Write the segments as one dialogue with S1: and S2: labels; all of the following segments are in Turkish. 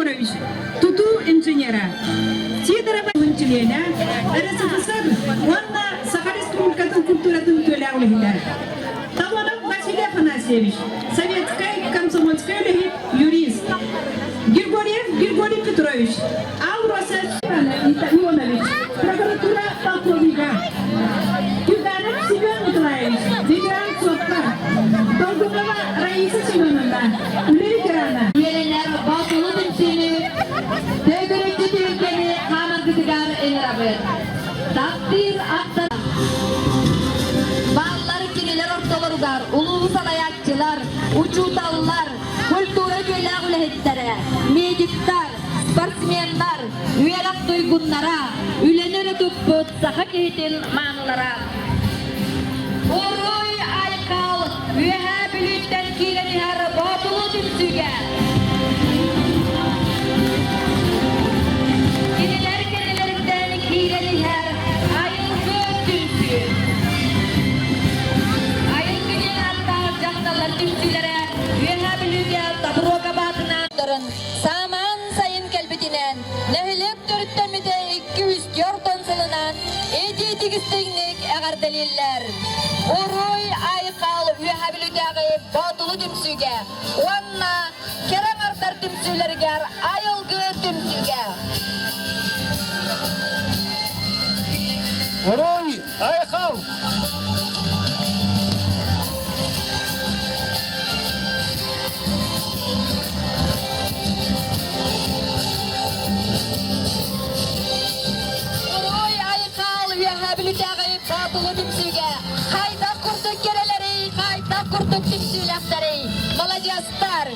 S1: Егорович, туту инженера. Тидора инженера, РСФСР, Ванна Сахалинскую культурную төләулігілер. Таванов Василий Афанасьевич, советская комсомольская юрист. Григорьев Григорий Петрович, Ауроса Ионович, прокуратура полковника. Юганов Семен Николаевич, ветеран СОТКа. Долгунова Раиса Семеновна, ветерана.
S2: Üyeler batılı dimsini, devletçi ülkeni kanatlıgar elraber. Takdir aktar. Bağları kiniler ortalarıgar, ulusal ayakçılar, uçutalılar, kültüre göyle ulehitlere, medikler, sportsmenler, üyelik duygunlara, ülenere tutput, saha kehitin manılara. Oruy aykal, üyehe bülütten kireni her batılı dimsüge. Kendilerden kireni her ayın götünsü. Ayın günün hatta canlılar dimsülere, üyehe bülüge taburo kabatına. Saman sayın kelbetinen, nehilek törüttemide 204 sılınan, edi tigisteynik eğer deliller. Uruy aykal üyehe bülüge batılı dimsüge, wanna kerem artar dimsülerger ayılgı dimsüge.
S3: Uruy aykal.
S2: Uruy aykal üyehe bülüge batılı dimsüge, hayda kurtuk kereleri, hayda kurtuk dimsülekleri, malajastar.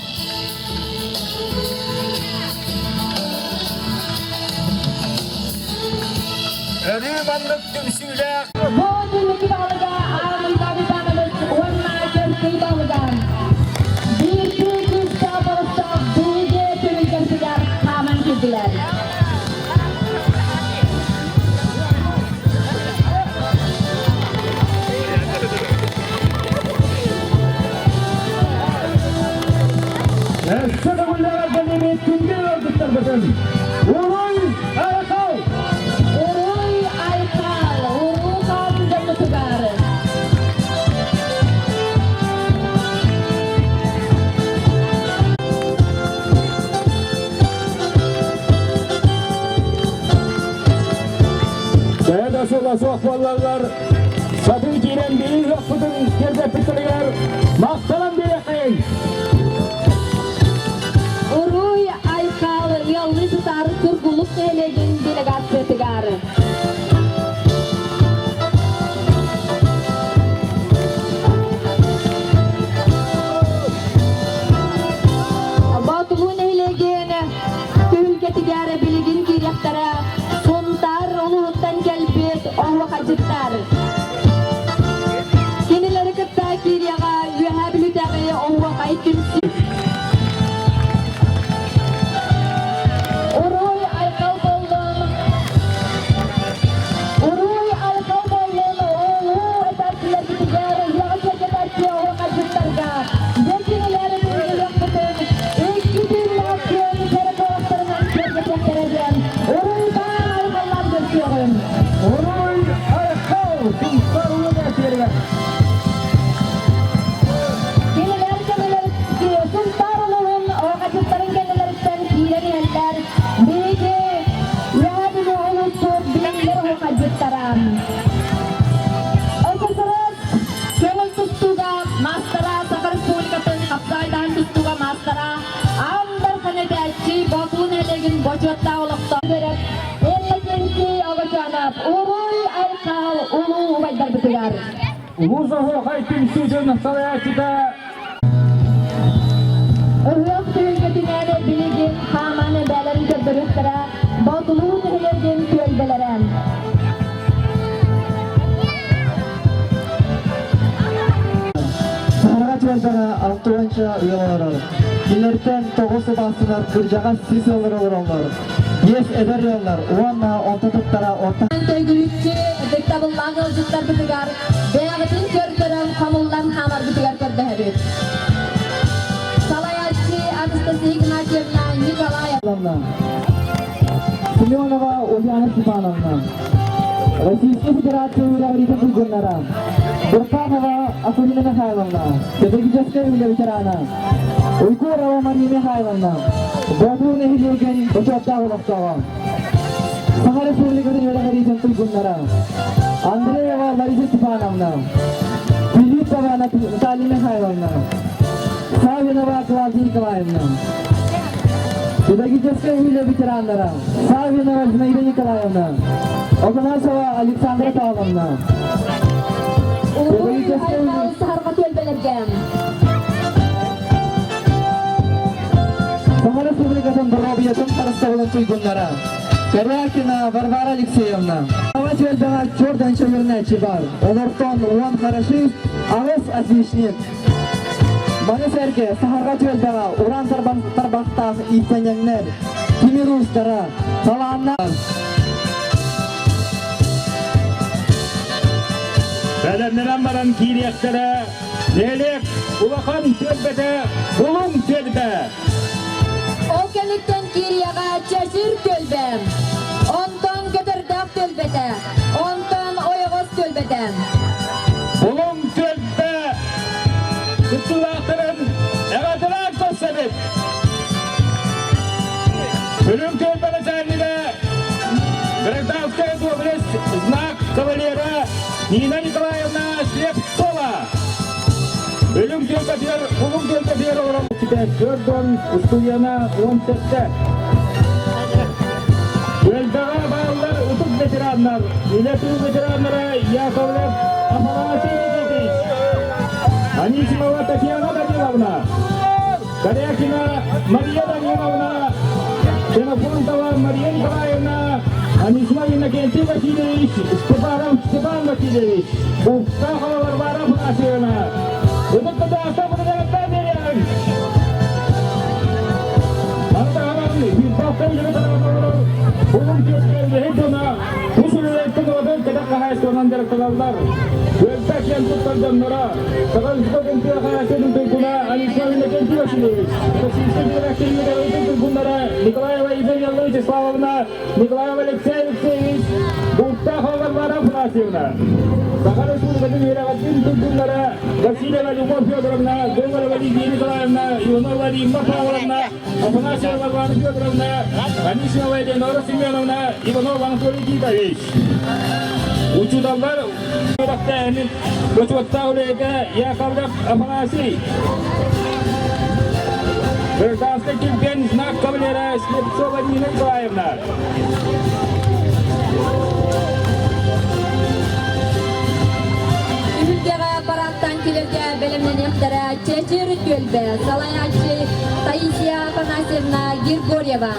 S3: Ölümanlık tümsüyle.
S2: Bu cümleki balıga ağırlıkta bir tanımız, onunla köftüğü balıgan. Bir kız çabalıkta bilge tümülgersiler kaman kediler.
S3: Eşte bunlara denemi tümgü ördükler bakın. Uruy aykal.
S2: Uruy aykal, uruy kalbinde mutugarı.
S3: Sayada sola sohballarlar. Satı giren bir yokudun geride pitiriler. Maksalan bir yakayın.
S2: Uruy aykal, yollu tutarı turguluk nelegin delegasyon tigarı. Batılı nelegin tühülge tigarı biligin kiryaklara, sontar uluhuttan gelbet oğlu hacıttar. Kenileri kıtta kiryaga, üyehe bilütağıya oğlu kaytümsü. Uruy aykal bollum. Uruy aykal bollum. Oğlu etarkiler bitigar. Yağışa getarki oğlu kacıtlarga. Zekinilerin ürünü yapıtın. İlk bir laksyon terek oğuzlarından kergecek dereceğim. Uruy bağın aykallar götürüyorum.
S3: Uruy aykal. Tümsarını getiriler.
S2: Keniler keniler suntarılığın o kacıtların kendilerden kireni eller. Bilgi yağdını oluştur bilimleri o kacıttaran. Öküsürüz köngül tustuga mastara Sakar Respublikası'nın kapsaydan tustuga mastara Amdar kanedetçi Batı'nın elegin boçotta olukta verip ellegenki oğacanap Uruy aykal ulu ubaydar bitigar.
S3: Uzuhu haytım süzün sarayakıda.
S2: Örüyok tüyülgetine biligin hamane belerin kördürüktüre Batılı'nın elegin tüyülbeleren.
S4: Saragat Vardana Altıvança üyeleri. Dinlerken toğusu bastılar, kırcağa sis olur onlar. Yes eder yollar, uanna ortadıklara orta.
S2: Töygülükçü, diktabıllağın ılcıklar bitigar, beğetin kördürüm, kamullan hamar bitigar kördühebir. Salayatçı, Anastasya Ignatievna Nikolayev.
S4: Михайловна, Семенова Ульяна Степановна, Российская Федерация Юрия Гуннара, Бурканова Акулина Михайловна, Педагогическая ветерана, Уйкурова Мария Михайловна, Бадурный Евгений Бочоттагуловтова, Саха Республикасы Юрия Гуннара, Андреева Лариса Степановна, Филиппова Наталья Михайловна, Савинова Клавдия Николаевна, Педагогическая ветеранара, Савинова Зинаида Николаевна, Огнасова Александра Павловна.
S2: Uy, hayal saharga tölbelergen.
S4: Saha Республикасын Боровиятын Қарыстауылын туйгуннара, Корякина Варвара Алексеевна. Ава тölбеға чорданча вернәчі бар. Олортон уан хорошист, ағыз отличник. Маны сәрге сахарға тölбеға уран тарбақтақ итсәнеңнер, Тимирустара, Салааннар.
S3: Бәлемнен баран кирияқтары, Лелек, Улахан төлбәді, Улың төлбә.
S2: O kemikten kiriyaga çeşir tölbem. Ondan götürdük tölbede. Ondan oyğuz tölbeden.
S3: Улың төлбә. Күттілақтырын, әғатыран көсәбет. Үлің төлбәні сәрнілі, Гражданская доблесть, знак кавалера Нина Николаевна Слепцова. Ölüm tölbәтер, улың тölбәтер орам. Төрдон ұстуяна 10-тәтті. Өлбәға бағылар ұтып ветеранлар. Үлету ветеранлары Яковлев Афанасий Никитич. Анисимова Татьяна Даниловна. Корякина Мария Даниловна. Ксенофонтова Мария Николаевна. Анисимова Иннокентий Васильевич. Степанов Степан Васильевич. Бухтахова Варвара Афанасьевна. Untuk kedasa mendengarkan dirian. Anda harap ni, bintang jadi terlalu. Ulung kita itu na, usulnya itu ada kita kahas dengan jarak terlalu. Weltak yang tutar jannara, kalau kita kita kahas itu guna, Anissa ini kita sini. Kita kita kini kita itu guna. Nikolaeva Ivanova Islavovna, Nikolaeva Alexeyevich, Buktakova Varvara Afanasyevna. Saha Республикасы Юрия Гуннара, Васильева Любовь Федоровна, Гомелова Лидия Николаевна, Иванова Римма Павловна, Афанасьева Варвара Федоровна, Анисимова Елена Семеновна, Иванов Анатолий Титович. Учудалар Рахтанин, Бочоттагулега Яковлев Афанасий. Гражданский чемпион знак кавалера Слепцова Нина Николаевна.
S2: Ülkeye paraktan kilirge belimden yaktara çeşir tölbe. Salayakçı Taisya Afanasyevna Girgoryeva.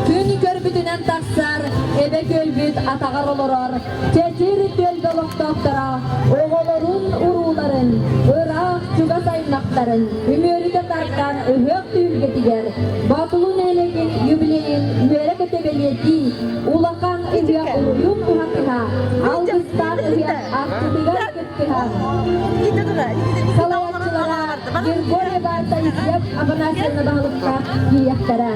S2: Күн көрбүтүнөн таксар, эбе көлбүт атагар олорор, чечир тölbe локтоктора, оголорун урууларын, ырак чуга сайнактарын, үмөрүгө таркан өһөк түйүлгө тигер, батулун элегин, юбилейин, үөрө көтөбелиети, улакан ыйак уруюн ухатыха, алгыстан ыйак актыбыгар көттүха. Салаятчылара Гиргорьева Таисия Афанасьевна багылыкка кийяктара.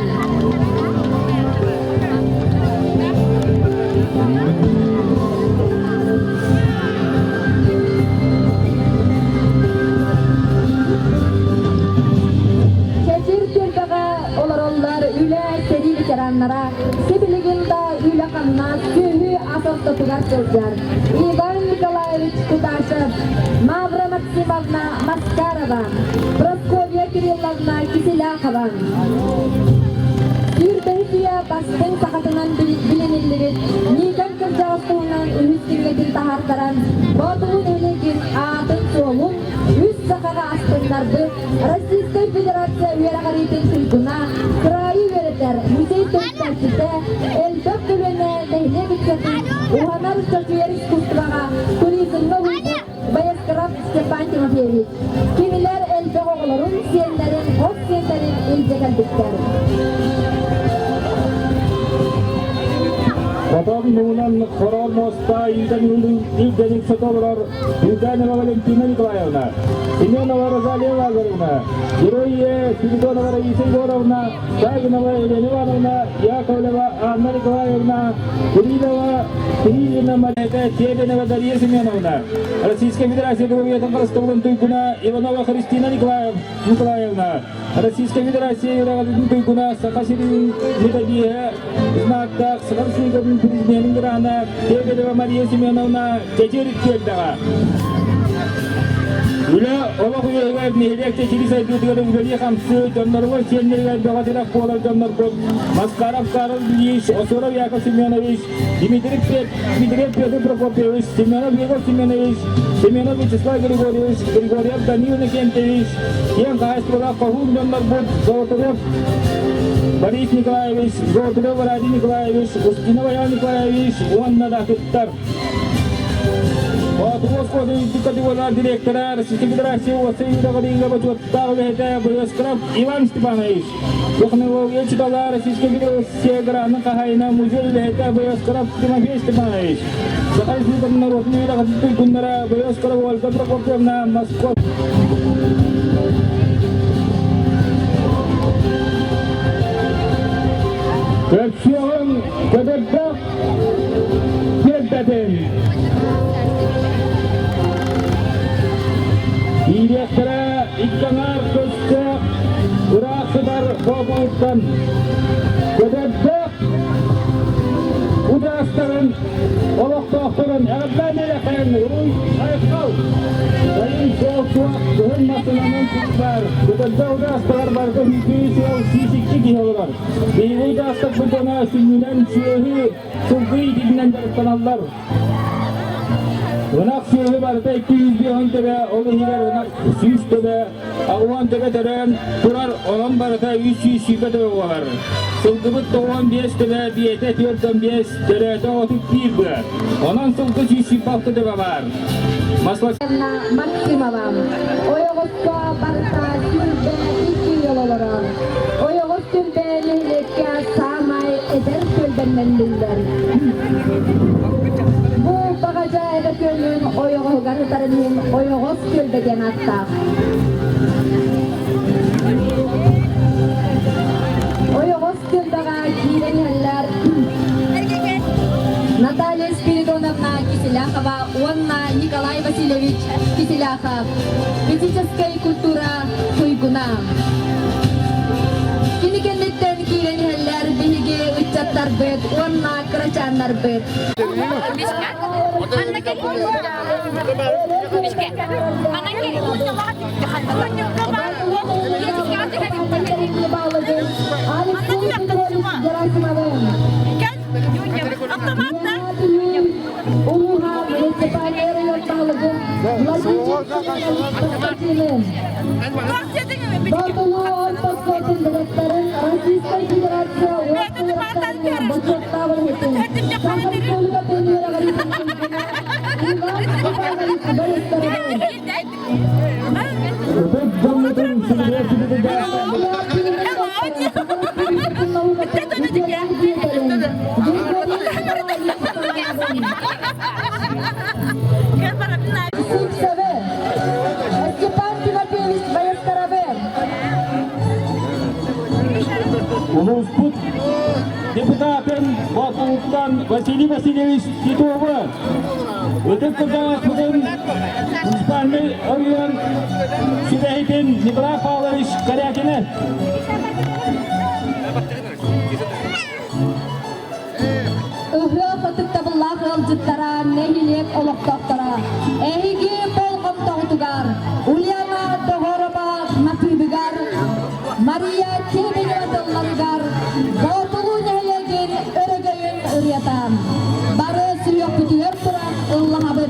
S2: Çeşir tölbege olarollar üle seri veteranlara, sebiliginde üle kanına sühü asafta tugar sözler. Ivan Nikolaevich Kutaşev, Mavra Maksimovna Maskarova, Praskovya Kirillovna Kisilakova. Türkiye basın sakatından bilinirleri, Nikan Kırcağızlı'ndan üstünlüğün tahartaran, Batı'nın elegin ağatın soğun, üst sakağa astınlardı, Российская Федерация üyelerin tülguna, kırayı vereter, müzey tölkçüde, el-dök dövene nehne gitsetin, uhanar uçaküyer iskusturağa, turizmle uydu, Bayaskarab Stepan Timofeyevich. Kimiler el-dök oğulların, siyenlerin, ok siyenlerin ilcekeldikler.
S3: Потом Нунан Хорор моста Ильден Сотоброр, Ильданова Валентина Николаевна, Семенова Роза Наталья Вагоревна, Герои Филиппонова Раиса Егоровна, Шагинова Елена Ивановна, Яковлева Анна Николаевна, Кириллина Мария Тебенева Дарья Семеновна, Российская Федерация Героев Крастовна Туйкуна, Иванова Христина Николаевна, Российская Федерация Юрагадин Туйкуна, Сахасирин Медадия, Знактак, Сахасирин Президент Грана, Тебенева Мария Семеновна, Чечерит Кельдага. Ular Allohga mehriyatga kirisaydigan ularga hamsi jonlarga kelgan davlatlar qo'llar jonlar ko'p. Maskarov Karol Ilyich, Osorov Yakov Semyonovich, Dmitriy Petr Prokopyevich, Semyonov Yegor Semyonovich, Semyonov Vyacheslav Grigorьевич, Grigoryev Danil Nikentevich, Yen Gaistrola Kohun jonlar ko'p. Zolotorev Boris Nikolaevich, Zolotorev Vladimir Nikolaevich, Ustinov Yan Nikolaevich, Onna Daktar. Господи, категория директора Российской Федерации Союза Гринга Бачуттар Лехта Бояскрав Иван Степанович. Технология читала Российской Федерации Грана Кахайна Музей Лехта Бояскрав Тимофей Степанович. Сахарский народный рахатый Гуннара Бояскрав Ольга Прокопьевна Москва. Köpsüğün ködürtü Keddetin Direktörü İkkanar Köşkü Irak'ıdar Boğult'tan Ködürtü Udrastar'ın Oloktoğlu'nun Ağızlar Melek'in Ruy Ayıkkal Sayın Soğukçuak Gühün Masınanın Kutlar Ködürtü Udrastar'lar vardı Hüdüğü Soğuk Sişikçi giyiyorlar Bir Udrastar Butona Sünnülen Çığıhı Sulgıy Dibinden Kanallar Onak sürü barda 200 bin tebe, olu hiler onak 100 tebe, ağuan tebe teren, kurar olan barda 300 şibe tebe var. Sılgıbıt 15 tebe, diyete 415, terete 31 be. Onan sılgı 100 şibe tebe var. Maslak...
S2: Maksimavam. Oyogospa barta sürbe 2 yol olarak. Oyogos sürbe lehlekka samay eder sölbenden bildir. Bu bagaja ede kölün oyogo garıtarının oyogos kölbeden attak. Oyogos köldaga kirenheller Natalia Spiridonovna Киселяхова, Анна Николай Васильевич Киселяхов. Физическая культура Туйгуна. Киникенлеттен киrenheller bilige uçatlar bet, Anna Kırçanlar bet.
S3: Улуспут депутатын Батулуктан Василий Васильевич Титова. Өтіп тұрған бүгін муниципальный район Шүбәйден Николай Павлович Корякины.
S2: Ührü fıtıktabıllah ılcıttara, nehilek oluqtoqtara. Ehigi polqom toğutugar, Ulyana Doğoroba Napibigar, Maria Tebenevatıllarıgar, Boğutulu nehilegen örögöyün ıryatam. Barı sürüyok bütüyöp duran ıllahabıt.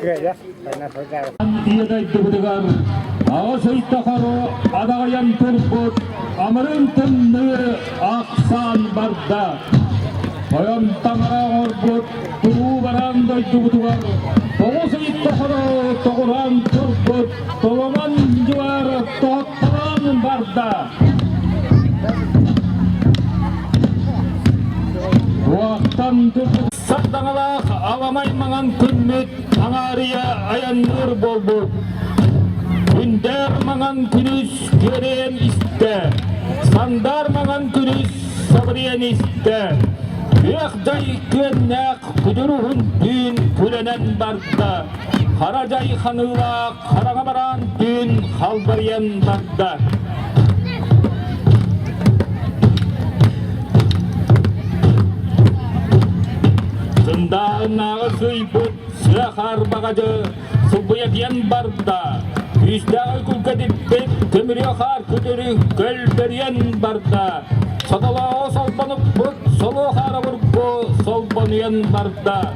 S3: Tiada itu berdengar, awasai takaro adagayan terput, amaran tenne aksan barda, ayam tangarang orbut, turu baranda itu berdengar, awasai takaro tokoran terput, tolongan juara tokoran barda. Waktan terput. Sadangalah alamay mangan kunmit angaria ayan nurbobot Winder mangan kunis keren iste Sandar mangan kunis sabriyan iste Yakday kwennak kuduruhun dün kulenen barda Harajay hanılak harangamaran dün halbariyan barda Sendal nagasui put silahar bagaja subuyagian barda Isdagal kulkadipet kemiriyakar kuduri kelberian barda Sadala salbanuk put solo haraburko salbanian barda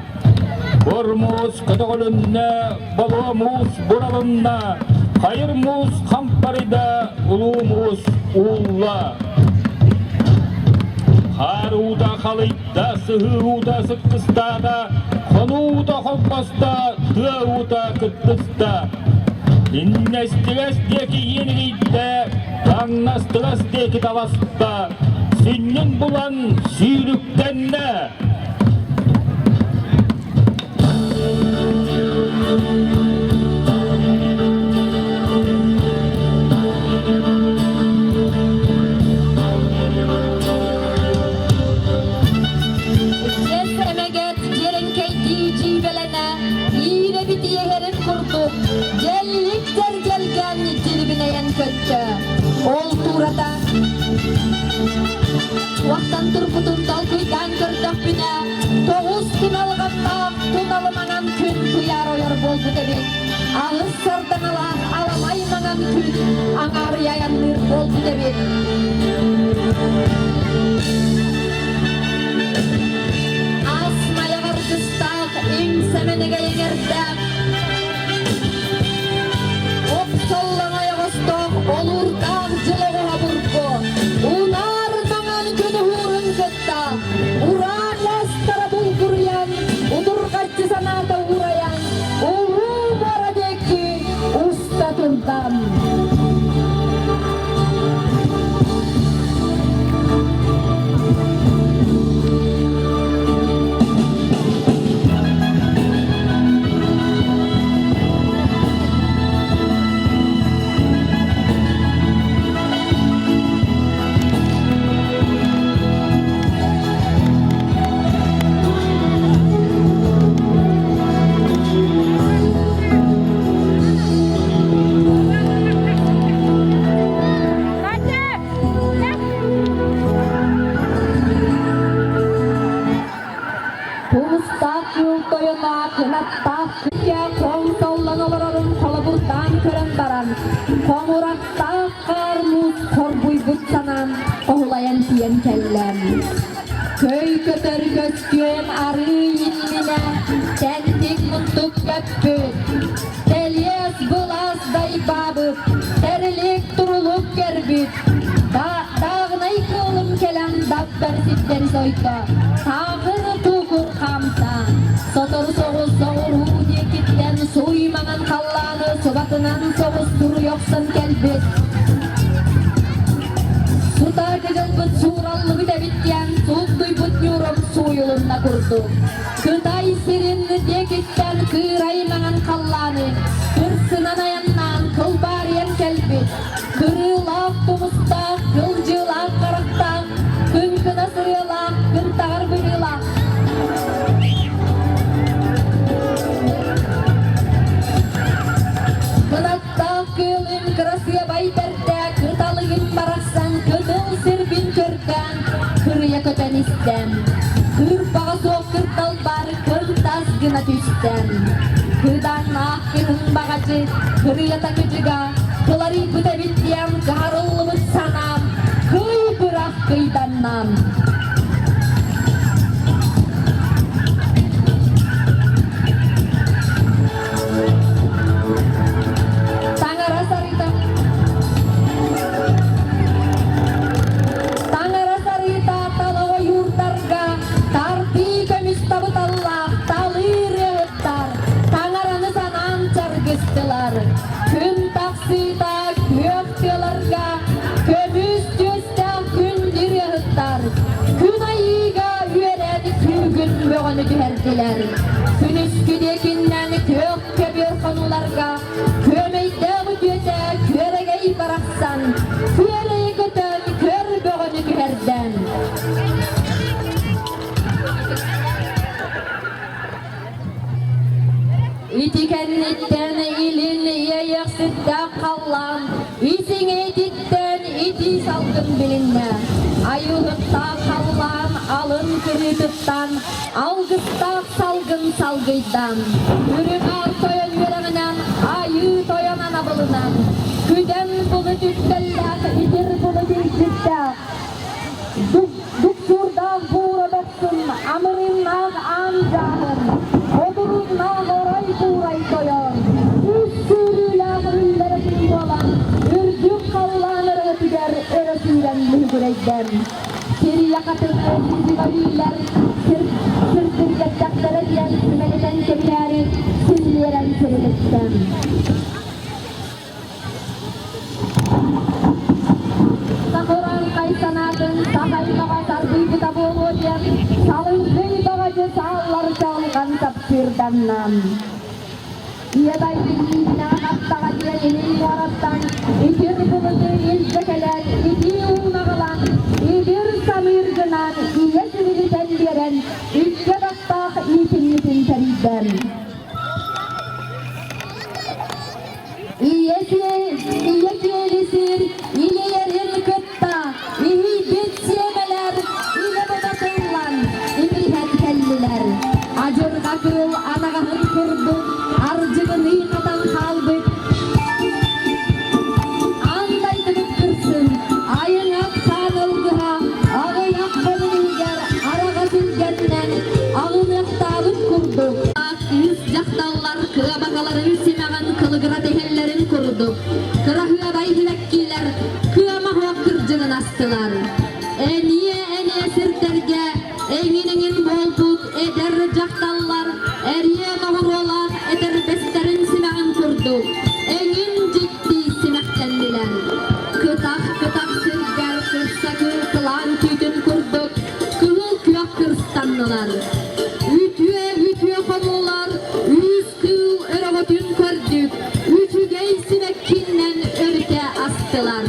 S3: Bormus katakolunna balamus buralunna Hayırmus kamparida ulumus ulla Haruda kalıda, sıhıuda sıkkısta da, konuda hopasta, dağuda kıttısta. İnnestiles-deki yenilide, kannastiles-deki davasta, sünnin bulan sürükten ne?
S2: Jellikler gelgen cilibine yen kötçe Ol turata Vaktan turputun talkuydan kırdak bine Toğuz tunalganda tunalmanan gün kuyar oyor boldu debi Ağız sardanalak alamay manan gün Angar yayanır boldu debi Asmaya vargıstak imsemenege yengerdak Sollamaya kostok olur dağcılığı haburko Ular mangan künühürün kıtta Uran yastara bulguryan Udur kaççı sanata uğrayan Uğru moradeki usta tuntam Komurakta karmuz korbuy butsanan Oğlayan tiyen kellem Köy kötör göskün arı inmine Tentik muntuk köppüt Telyes bulasday babıp Terilik turuluk gerbüt Dağnay kılım kelen Dabber sitleri soyta Tağır tuğur kamsa Sotor soğuz soğur hudi kitten Soymanan kallanı Sobatınan soğuz turu yoksan kelbit Suda gıcılbıt surallığı da bityen Suğduy but yurum su yolunda kurdu Kıday sirinli dekitten Kıraymanan kallanı Kırsınan ayannan kılbariyen kelbit Kırılak tumusta Kılcılak karakta Kınkına sırılak Kıntağır bırılak Kınatta kılın kırasıya bayberde Kırtalığın baraksan Kıdıl sirbin körken Kırıya köten istem Kırpağa soğuk kırtal bar Kırtaz gına tüstem Kırdan ah kırın bagacı Kırıya takıcıga Kılari bıda bittiyem Karıllımız sanam Kıy bırak kıydannam böğünü tüherdiler. Күнүскүдекиннен көк көбөр конуларга көмейдегі төте көрегей барақсан, көрей көтөн көр бöğünü tüherden. İtikenlikten ilin yeyeksizde kallan, isine ditten iti salgın bilinme. Ayılıkta kallan alın kırıtıttan, algıstak salgın salgıydan. Ürün al toyan yüreğinden, ayı toyanan abılınan. Küden bunu tütteller, itir bunu dilsizde. Duksurda buğra doksun, amırınlar amcağın. Odurunlar oray buğray toyan. Üç sürüler ürünlerin olan, ürcük kallanır ötüger, örüsüyle mühüreyden. Seri yakatını sizi gaviller, sırtırgattaklara diyen simeleden kemikleri, sinleren seriletten. Sakuran kaysanatın sahaylağa sardığı kitabı diyen, salındığı bagacı sağlar çalgan tapsirdanlan. Iyadai dinina hattaga diyenin muarattan, itir bulutu ilzekeler, iti uğnağılan, idir samirgınan, iya sürülüten veren, ilke daktağ itin seriden. İyeki elisir, ileyerin kıtta, iyi bitsemeler, ile babatınlan, imrihen kelliler. Acır kakıl anağın kurdu, arcıgın iğnatan kaldık. Andaydık kırsın, ayın aksanılgıha, ağın akbanın ilger, arağa sülgenden, ağın yaktalın kurduk. Yüz jaktallar, kığa bakaların simağın kılıgıra tehellerin kurdu. Kıra hüyaday hilekkiler, kığa mahva kırcının astılar. Eniye sirterge, enginin bolduk, eder jaktallar, eriye mahrola, eder besterin simağın kurdu. Engin ciddi simektendiler. Kıtak sirger, kırsa kırtılan tütün kurduk, kıhıl kıyak kırstanlılar. Ütüye konular, yüz kıl örögötün kördük, ütügey simekkinden örte astılar.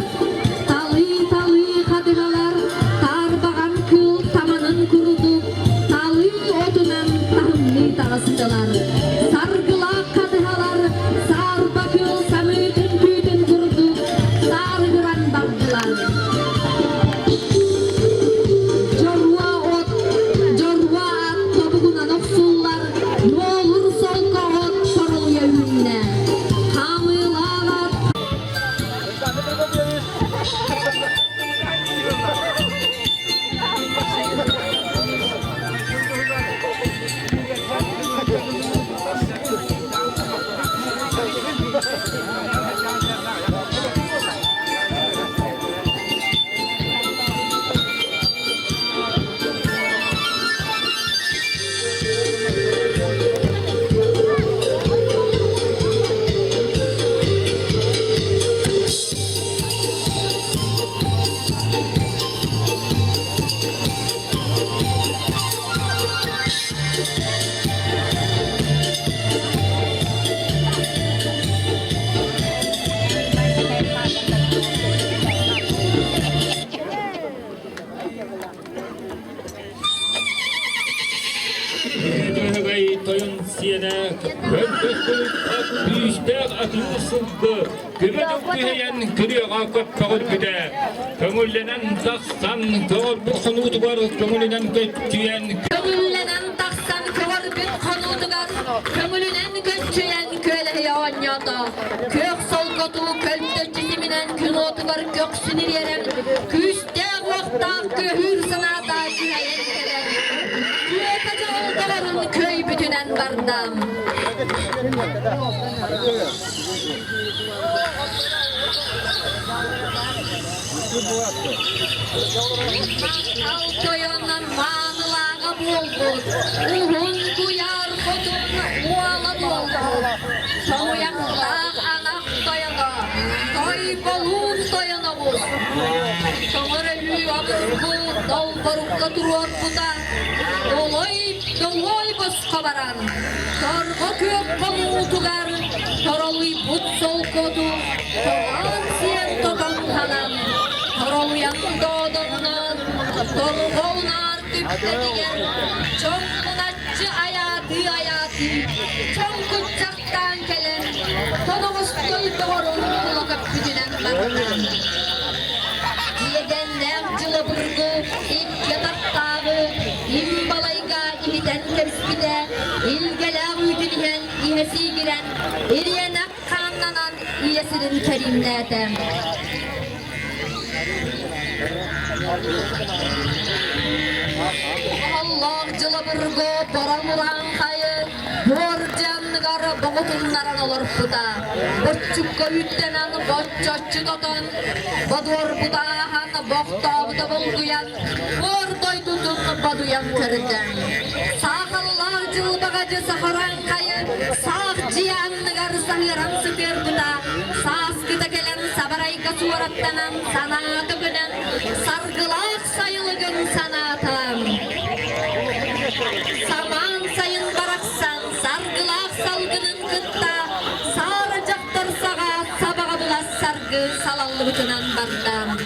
S2: Talı kadıgalar, tarbağan kıl tamanın kuruduk, talı otunan tahımlı tağıstılar. Sargıla kadıgalar, sarba kıl samütün tütün kuruduk, sargıran bardılar. Jorwa at topuğuna noksullar, ne olur sol kağıt soruluyor ününe. Hamılar
S3: toyun siyene, köntöstür büyüşler atılısıldı. Gümüdük tüheyen kürüyoğa köp kağıt güde. Kömüllenen taksan kağıt bir konudu var, kömüllenen kötüyen.
S2: Kömüllenen taksan kıvar bir konudugar, kömülünen göççüyen kölehe oynadı. Kök solgotu költte cisiminen gün otugar göksünür yeren, küste vakta köhür sanata güheyen kelen. Küyekaca oldaların köy bütünen bardam. Toyanan manılağa buldu, uhun kuyar kotun uala doldu. Soğuyaklak anak toyana, toy bolun toyanavuz. Soğur ölü abız bu Dolborukla duruyor bu da. Doloy bosqa baran. Torgo kök komutugar. Toroluy but sol kodu. Togan siyen togan hanan. Toroluyan doğduğundan. Torgoğunar tüpledigen. Çok munatçı hayatı. Çok kucaktan gelen. Tonoğustoy doğrun kulakıp güdülen baktan. Diyeden cılı burgu, ilk yataktağığı, imbalayga imiten kerspide, ilgela uydunihen ihesi giren, iriyenek kanlanan iyesinin kerimleten. Allah cılı burgu, boramuran kayı, borcanlıgar boğutunlaran olur buda. Boççukka üttenen boççoççu dotun, bodur budahan boğtağıda bulduyan, bordoy tutun boduyan kırıcan. Sağallar cıl bagacı saharan kayı, sağ ciyanlıgar sahiran sıkır buda. Sağskıda gelen sabarayga suarattanan sanatı günen, sargılak sayılı gün sanatan. Saman sayın baraksan, sargılak salgının kıtta, saracaktır sağa, sabağa bulas sargı, salallı bütünen bardam.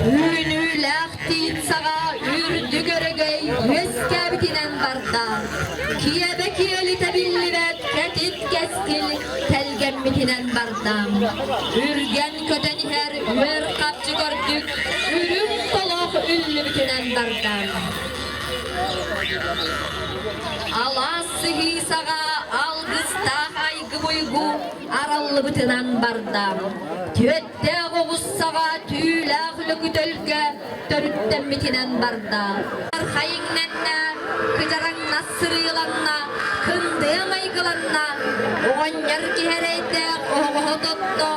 S2: Ürünüylek tiyit sağa, ürdü göregey, yüzke bitinen bardam. Kiyebe kiyeli tebillivet, ketit keskil, telgen bitinen bardam. Ürgen köten her, üver kapçı gördük, ürün tolok üllü bitinen bardam. Alasıhi sağa algısta haygı boygu arallı bıtınan bardam. Tüette oğuz sağa tüylağlı kütölge törütten bitinen bardam. Hayınnenne kıcaran nasır yılanna kındığım aygılanna oğan yer kihereyde oğu tuttu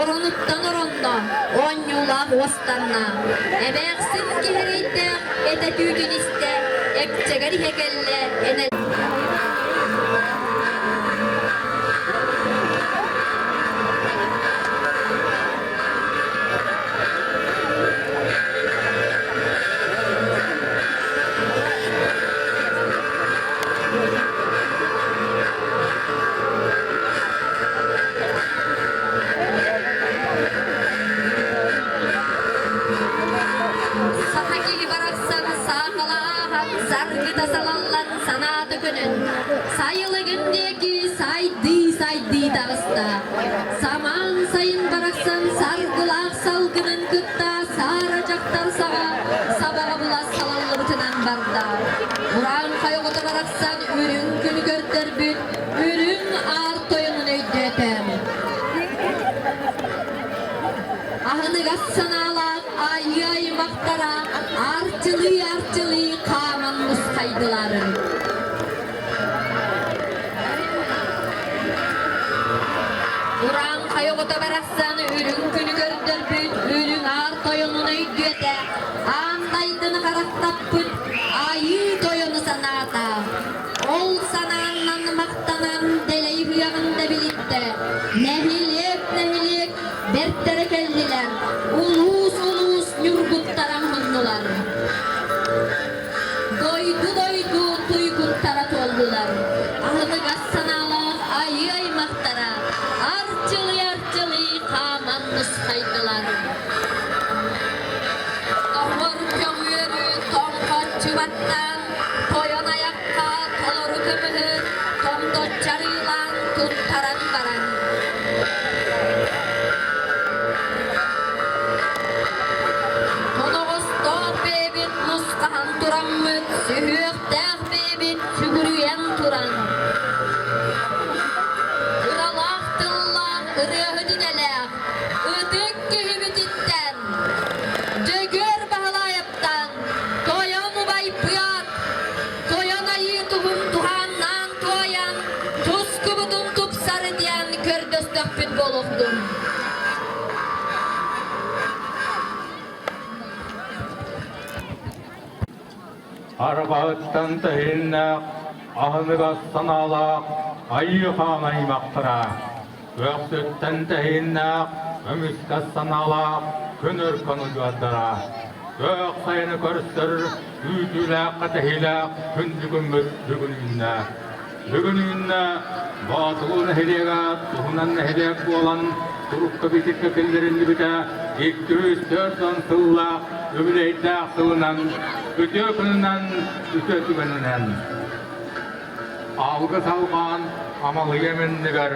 S2: orunuttan orunda oğan yulağ ostanna emeksin kihereyde ete tüydün iste ekçegeri hekelle ene sargıda salallan sanatı günün sayılı gündeki saydı dağısta saman sayın baraksan sargılak salgının kıtta saracaktar sağa sabağa bulas salallı bütünen barda Buran kayogota baraksan ürün günü gördür büt ürün ağır toyunun öydüyetem ahını gassan ağlak ayı maktara arçılı kaman muskaydıların Buran kayogota baraksan ürün günü gördür büt ürün ağır toyunun öydüyete andaydını karaktap büt ayı toyunu sanata ol sananlan maktanan deleyi hıyağında bilitte nehilik bertere kelliler ulus yurguttaran hundular doydu tuyguttara toldular ahını gassanalar ayı maktara arçılı kaman muskaydılar Doğur kömürü tonka çuvattan toyon ayakka toloru kömühür tondo çarıylan tuttaran baran Muskahan turan müt, sühükteh bebit, sügürüyen turan. Iralak tıllah, ırıhı dinelek, ıdık kihibititten, dögür bahalayaptan, toyan ubay pıyat, toyan ayı tuhum tuhannan toyan, tuz kubudun tupsarı diyen kördös dökbüt boluktun.
S3: Arabağıttan təhirnək, ahınıqaz sanalaq, ayyıqanay maqtıra. Öksütten təhirnək, ömüskaz sanalaq, könür konu gördara.
S5: Göğ sayını körüstür, ütülak katahilak, kündükümüz bugününne. Bugününne, batılın hedega, tuhunan hedeg olan, turukka bitikka kellerin bite, 204 sığlak, öbüleydak sığınan, ötüyökününden, ötüyökününden. Algı salgan, amalı yemindigar,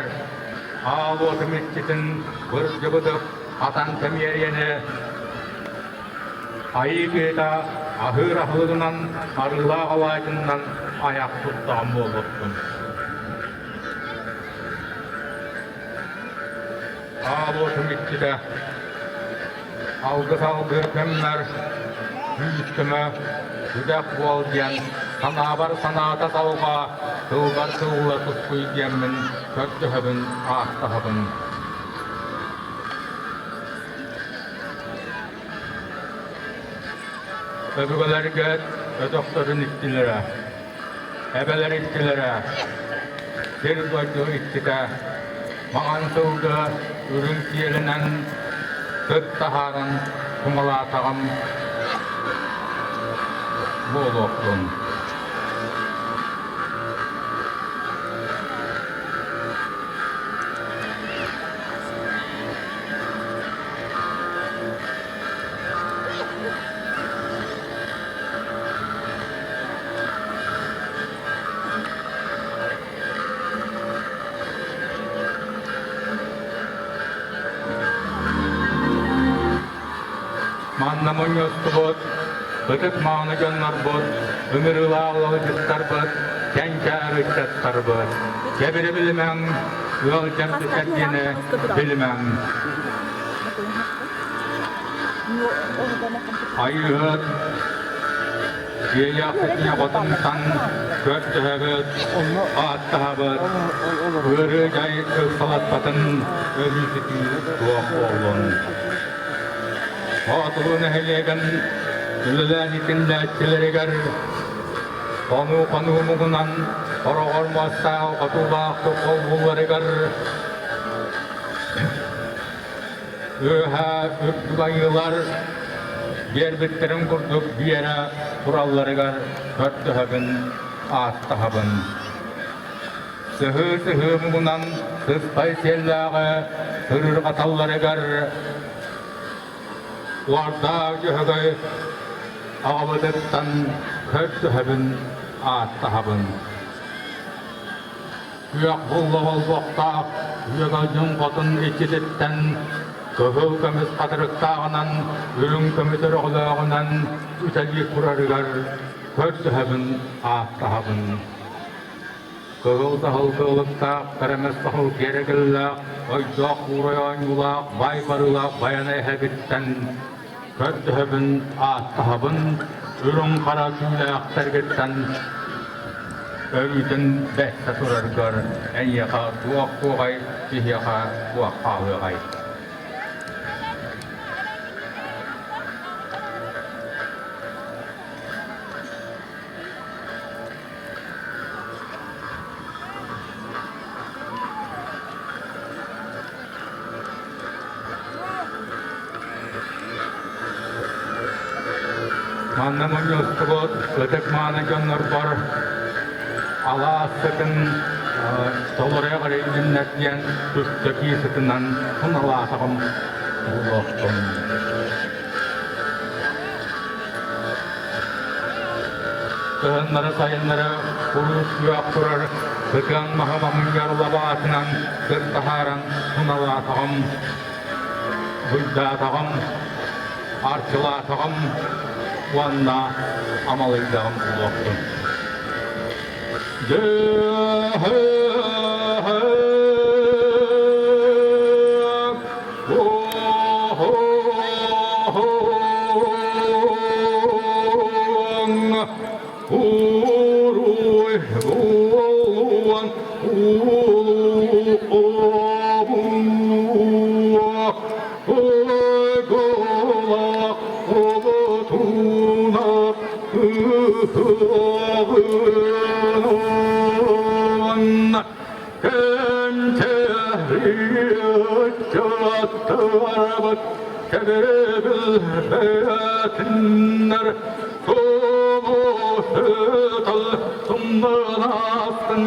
S5: ağabey mitçitin, bir cıbıdık, atan temiyeriyeni, ayıkıda, ahır ahılığından, arıla avacından ayak tuttan boğuluttum. Ağabey mitçide, algı salgı temler, büyütkümü, güdek bol diyen, sanabar sanata salga, tığbar tığla tutkuy diyenmin, kötü höbün, ağısta höbün. Öbügelerge ödoktorun ittilere, ebeler ittilere, sergoydu ittide, mağan sığdı, ürün kiyelinen, tık taharın, kumala tağım, bol oktun. Mannamun yostubut, bıtık mağını gönler bud, ömürü lağlığı cıttar bud, kenkârı cıttar bud. Kebiri bilmem, yol cemsi çetyeni bilmem. Ayyıhıt, yiyaksetine kotumsan, köftühübüt, ağıttahabıt, ırı cay ılsalat batın, ölüsütü tuğak oğlun. Atılığını heyleyen, ülülen itinle etçileriger, konu muğunan, orağır masta, atılağıktı kol bullarıger, öha öptük ayılar, yer bittirin kurduk bir yere kurallarıger, kötü höbün, ağıtta höbün. Sıhı muğunan, sıspay sellağı, sırır katallarıger, Varda cühügü ağabeyden kötü höbün, ağıtta höbün. Güyak bullu bolboqta, güyagacın qotun içiditten, köhü kömüz qadırıqtağınan, ürün kömüz ırıqlağınan, ütəlik kurarıgar, kötü höbün, ağıtta höbün. Köhü sahıl kılıqta, kərəməz sahıl geregillaq, oydaq uğrayan yulaq, bay barılaq, bayanay həbitten, kötü höbün, ağıtta höbün, ürün qara tüylaq tərgitten, öğütün bəhsə turarıgar, ən yaqa tuaq tuğay, bir yaqa tuaq ağıqay. Mannamun yostubut, ötek mağına gönler bar, ala sıkın, toluraya qarayı dinletleyen, üstteki sıkından, hun ala sağım, uloqtun. Kıhınları sayınları, kuruluş yuaq turar, sıkın mahamamın yarılaba atınan, sık taharan, hun ala sağım, hüdda sağım, arçıla sağım, Wanna amalıydağım uloqtun. kebebilbetinler soğutal summanastın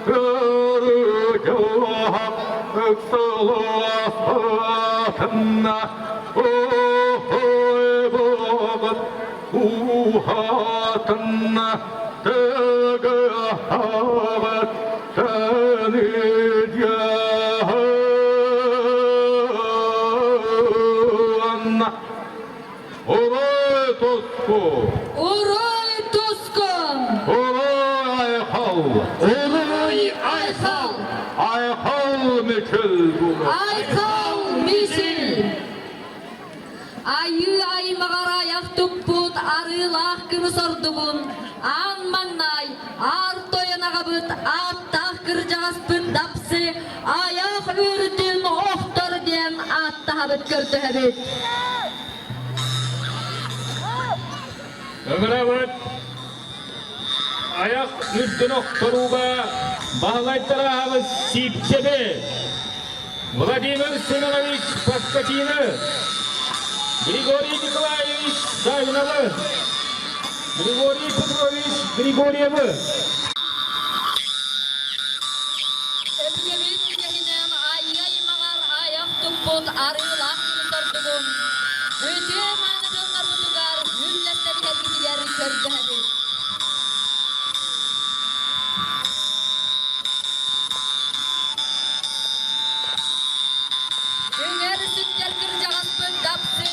S5: örücevap öksalasatınna ohoy babat uhatınna tegahabat tanidyahanna oray tosku
S2: Uroy Tuskun!
S5: oray ayhal
S2: Uroy Ayhal!
S5: ayhal mekil bunu
S2: Ayhal Misil! Ayı aymağara yaktuput arılaq kını sordugun. An mannay, ar toyanağa bıt, attaq kırcağaspın dapsı, ayaq ürdün oxtor den attaha bıt kördü hebit.
S3: Ömrabıt ayak üstün oktoruba bağlaytırağımız sipçebe Vladimir Semyonovich Paskatini Grigoriy Nikolaevich Sayınalı Grigoriy Petrovich Grigoryevi
S2: Öpügebit yehinem ayı aymağar ayaq tuput arılaq kını sordugun. Öte manıdınlar butugar, hüllesleri helgitiler kördü hebit. Ünger sütler kırcağaspın dapsı,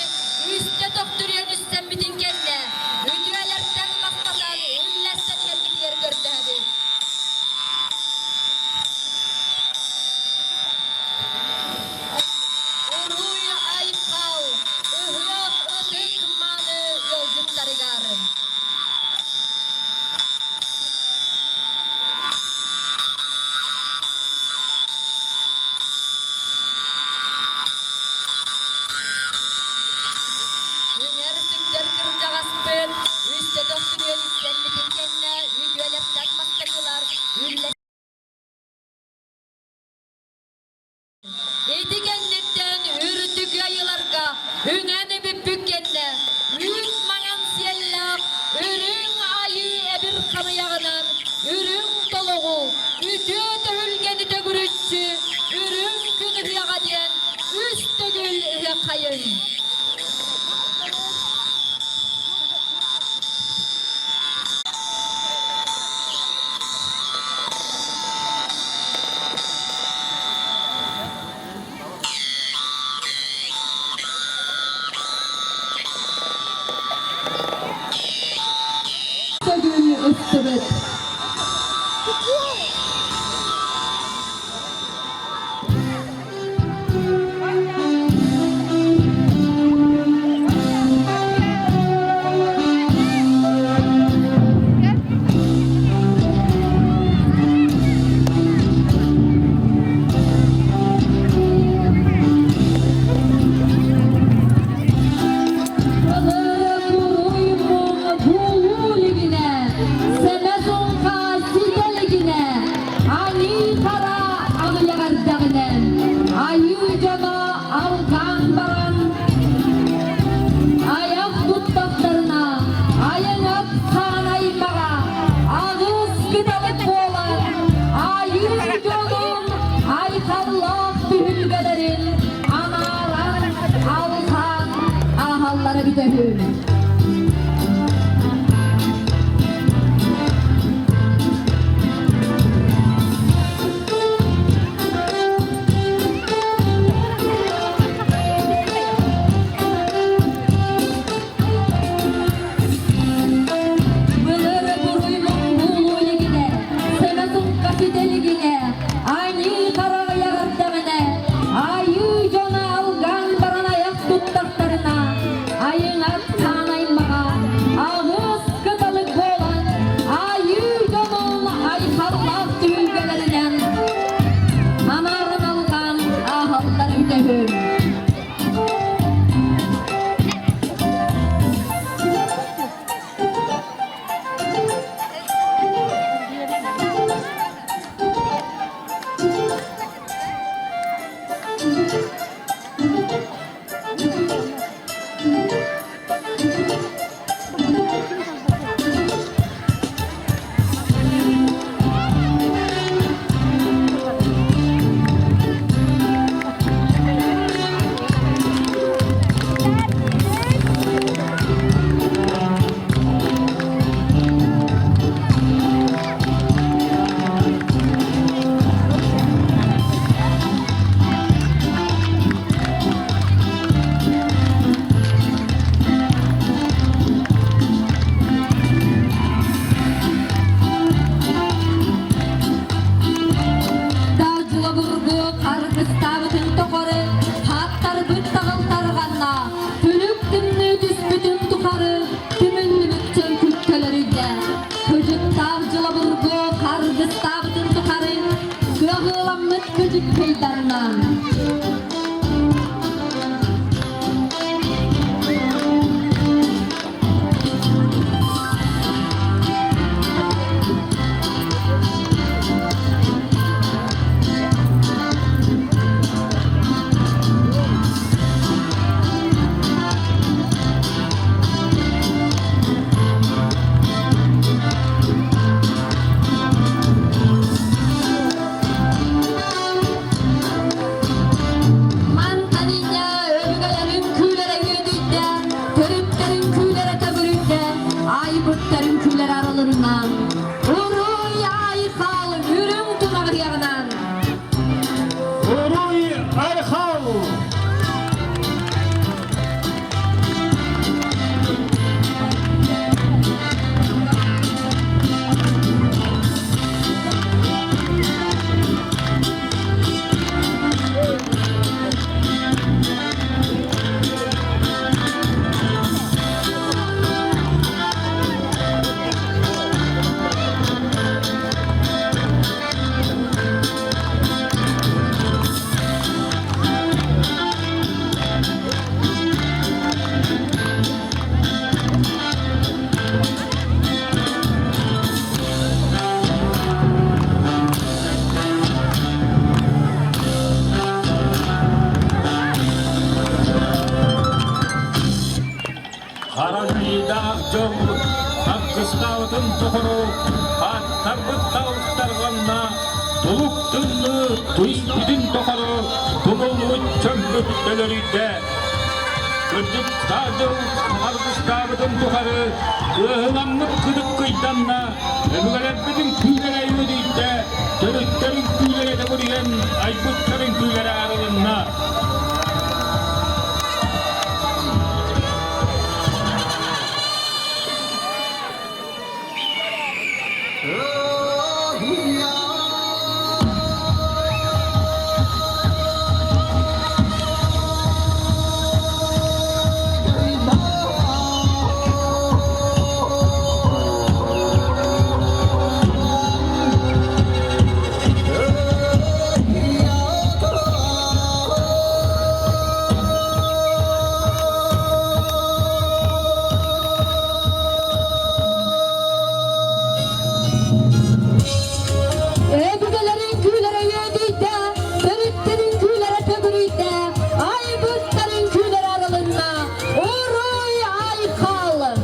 S2: üstte doktoruyen üstten bitin kelle. Ütüelerden basmadan, hüllesleri helgitiler kördü hebit. Uruy Ayhal, ühyak ıtık manı yolcukları garın. Ünger sütler kırcağaspın, üstte doktoruyen üstten bitin kelle. Ütüelerden basmadılar, hüllesleri Edigenlikten ürdük yayılarga, hüngeni büppükkenne, üç mayan siyellak, ürün ayı ebir kamıyağının, ürün doluğu, ütü tühülgeni tögürüççü, ürün günü hıyağa diyen, üst tögül hıyakayın. Tögül üstübüt. Uruy bu ligine, semezon Aybıtların küller aralarından Uruy Ayhal Ürün tunağı yağından
S3: Uruy Ayhal Karajıyda akçıl, hakkıstavdın tohuru, attarbıt dağıttarğanna, tuluk dünlü, tuyspidin tohuru, tumulu çömlük dölörüde. Gırcık sağcıl, hargıstavdın tohuru, ıhılanlık kıdık kıydanna, ömügelerpidin küylere yürüyde, dörüklerin küylere de vuruyen, aybutların küylere aralınna.
S2: Ebügelerin küylere yediyde Dörüklerin küylere tögürüyde Aybıtların küylere aralarına Uruy Ayhal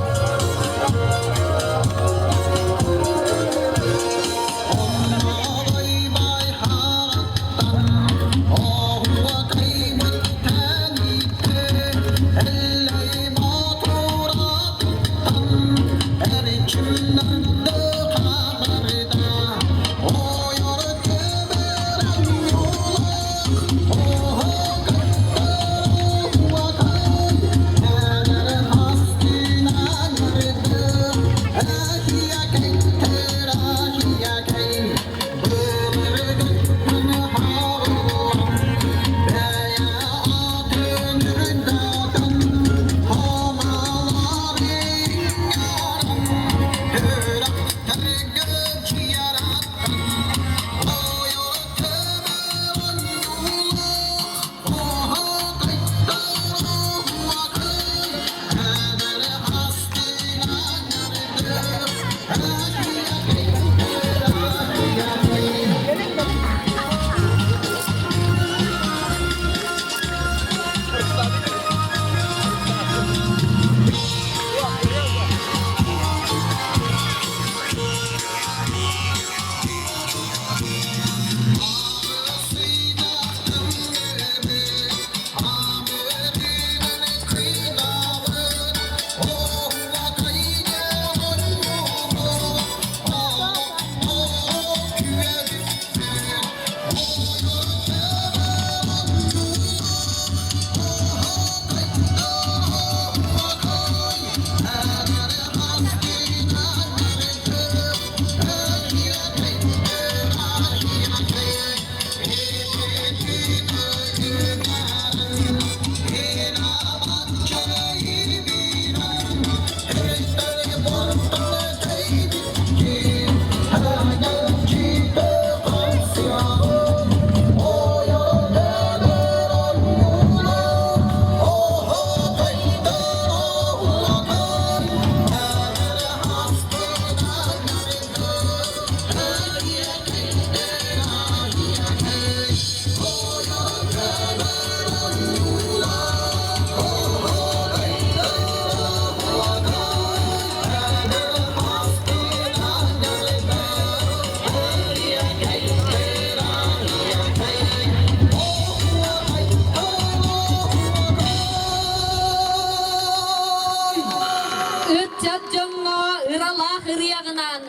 S2: hırala hırıyağınan,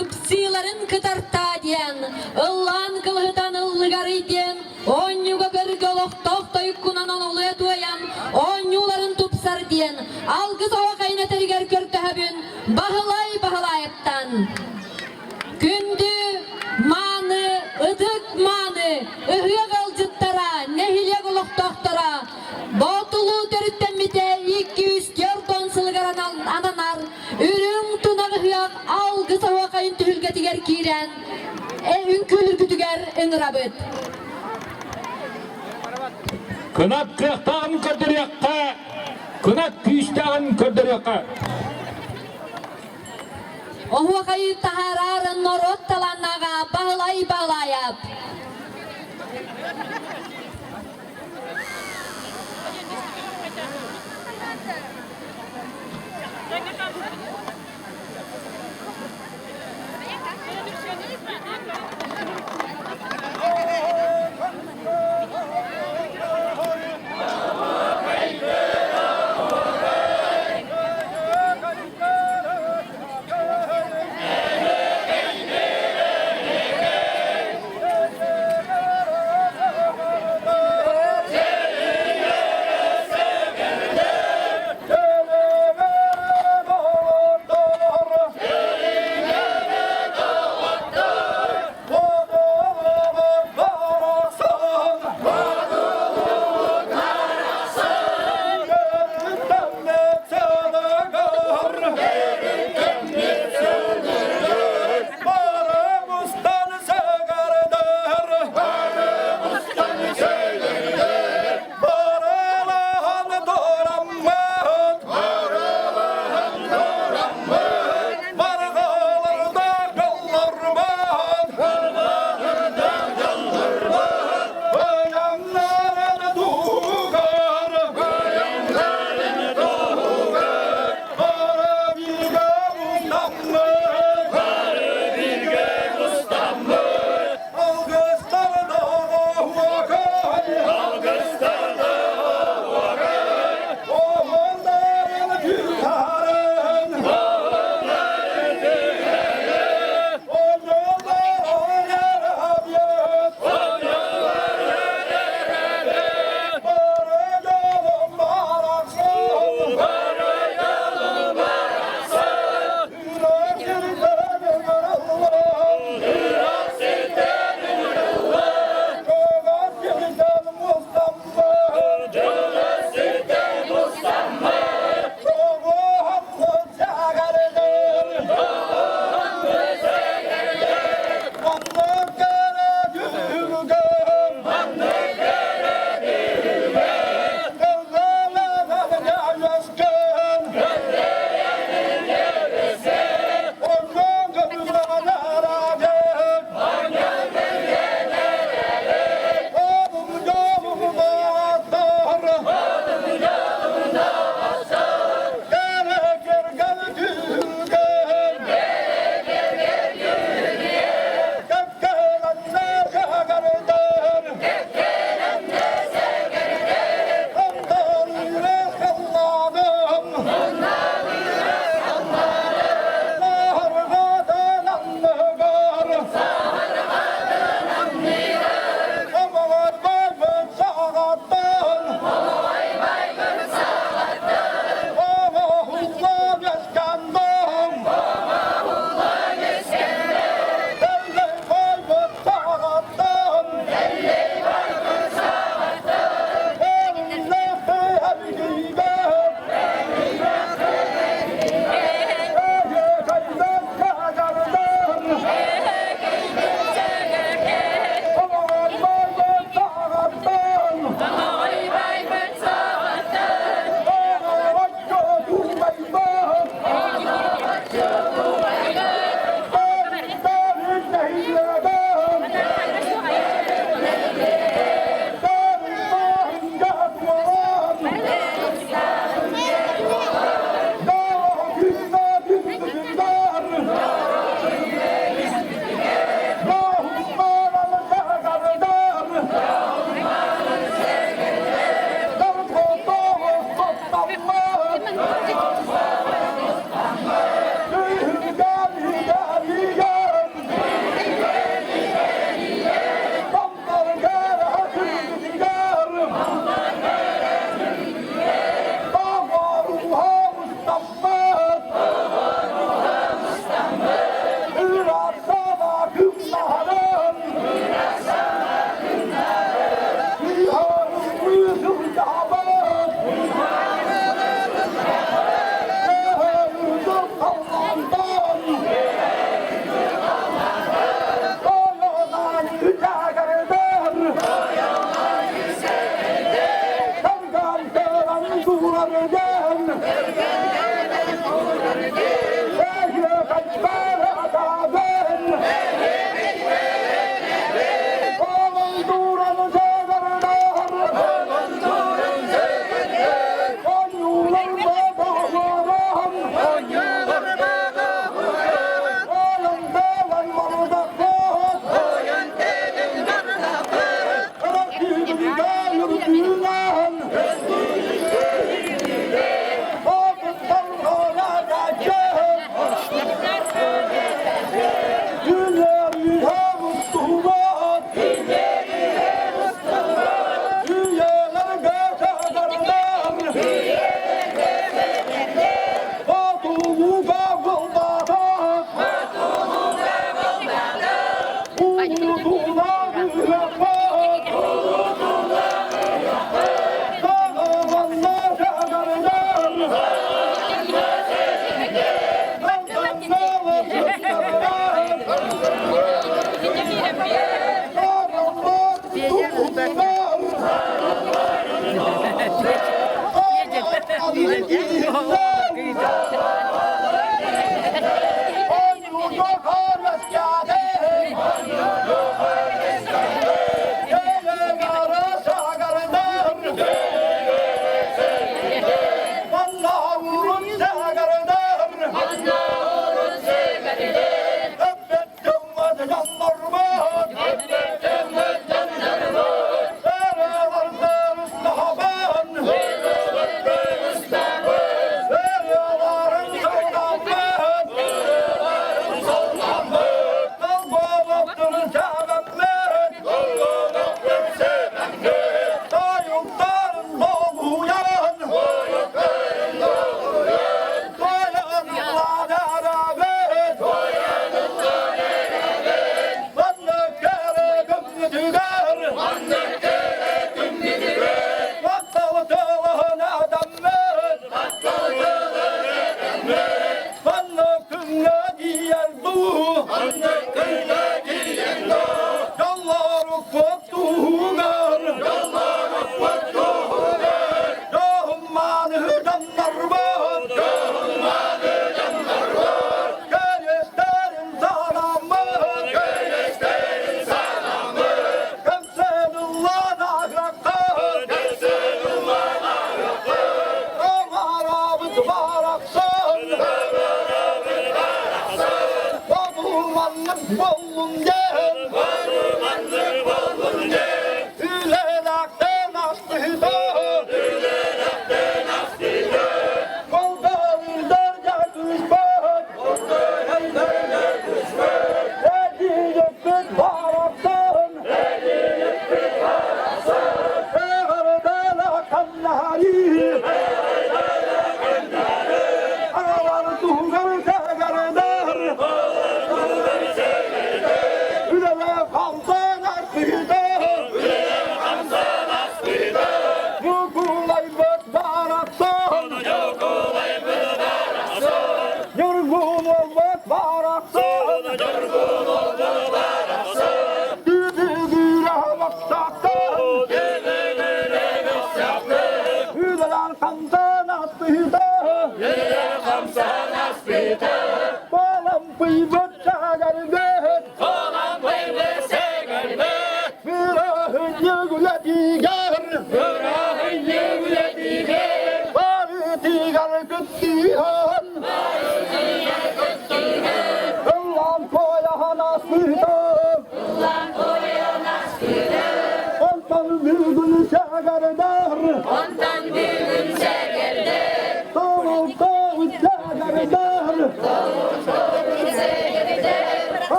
S2: ıpsıların kıtarta diyen, ıllan kılhıdan ıllıgarı diyen, onyuga gırgı oloktoqta yükkunan onuluya duayan, onyuların tupsar diyen, algız ova kaynateriger körtöhöbün, bahılay-bahılayıptan. Gündü manı, ıdık manı, ıhıya galıcıttara, nehilya oloktoqtara, botulu törüttemmide 200-4 sılgaran ananar, ürün tunağı hıyak algı ova kayın tühülgetiger kiren, ünkülür kütüger ıngırabıt.
S3: Kınat kıyaqtağın kördürüyakka, kınat kүйістağın kördürüyakka.
S2: O vakayı tahararın norot talannağa bağlayıp.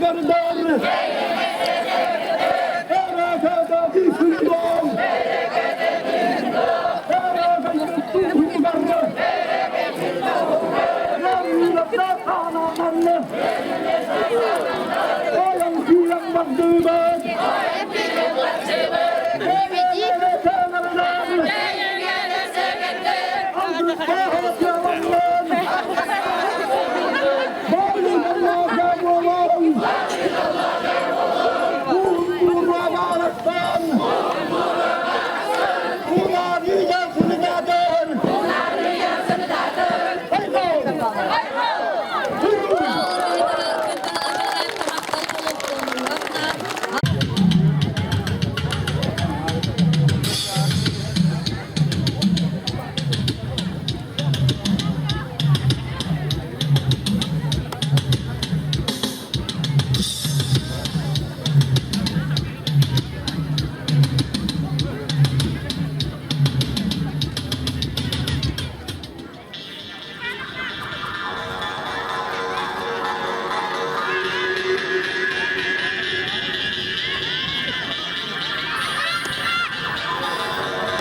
S3: sagardır. Erekede bir hündon. Erekede bir hündon. Ramilata kanamanlı. Oyam kuyam baktıbet.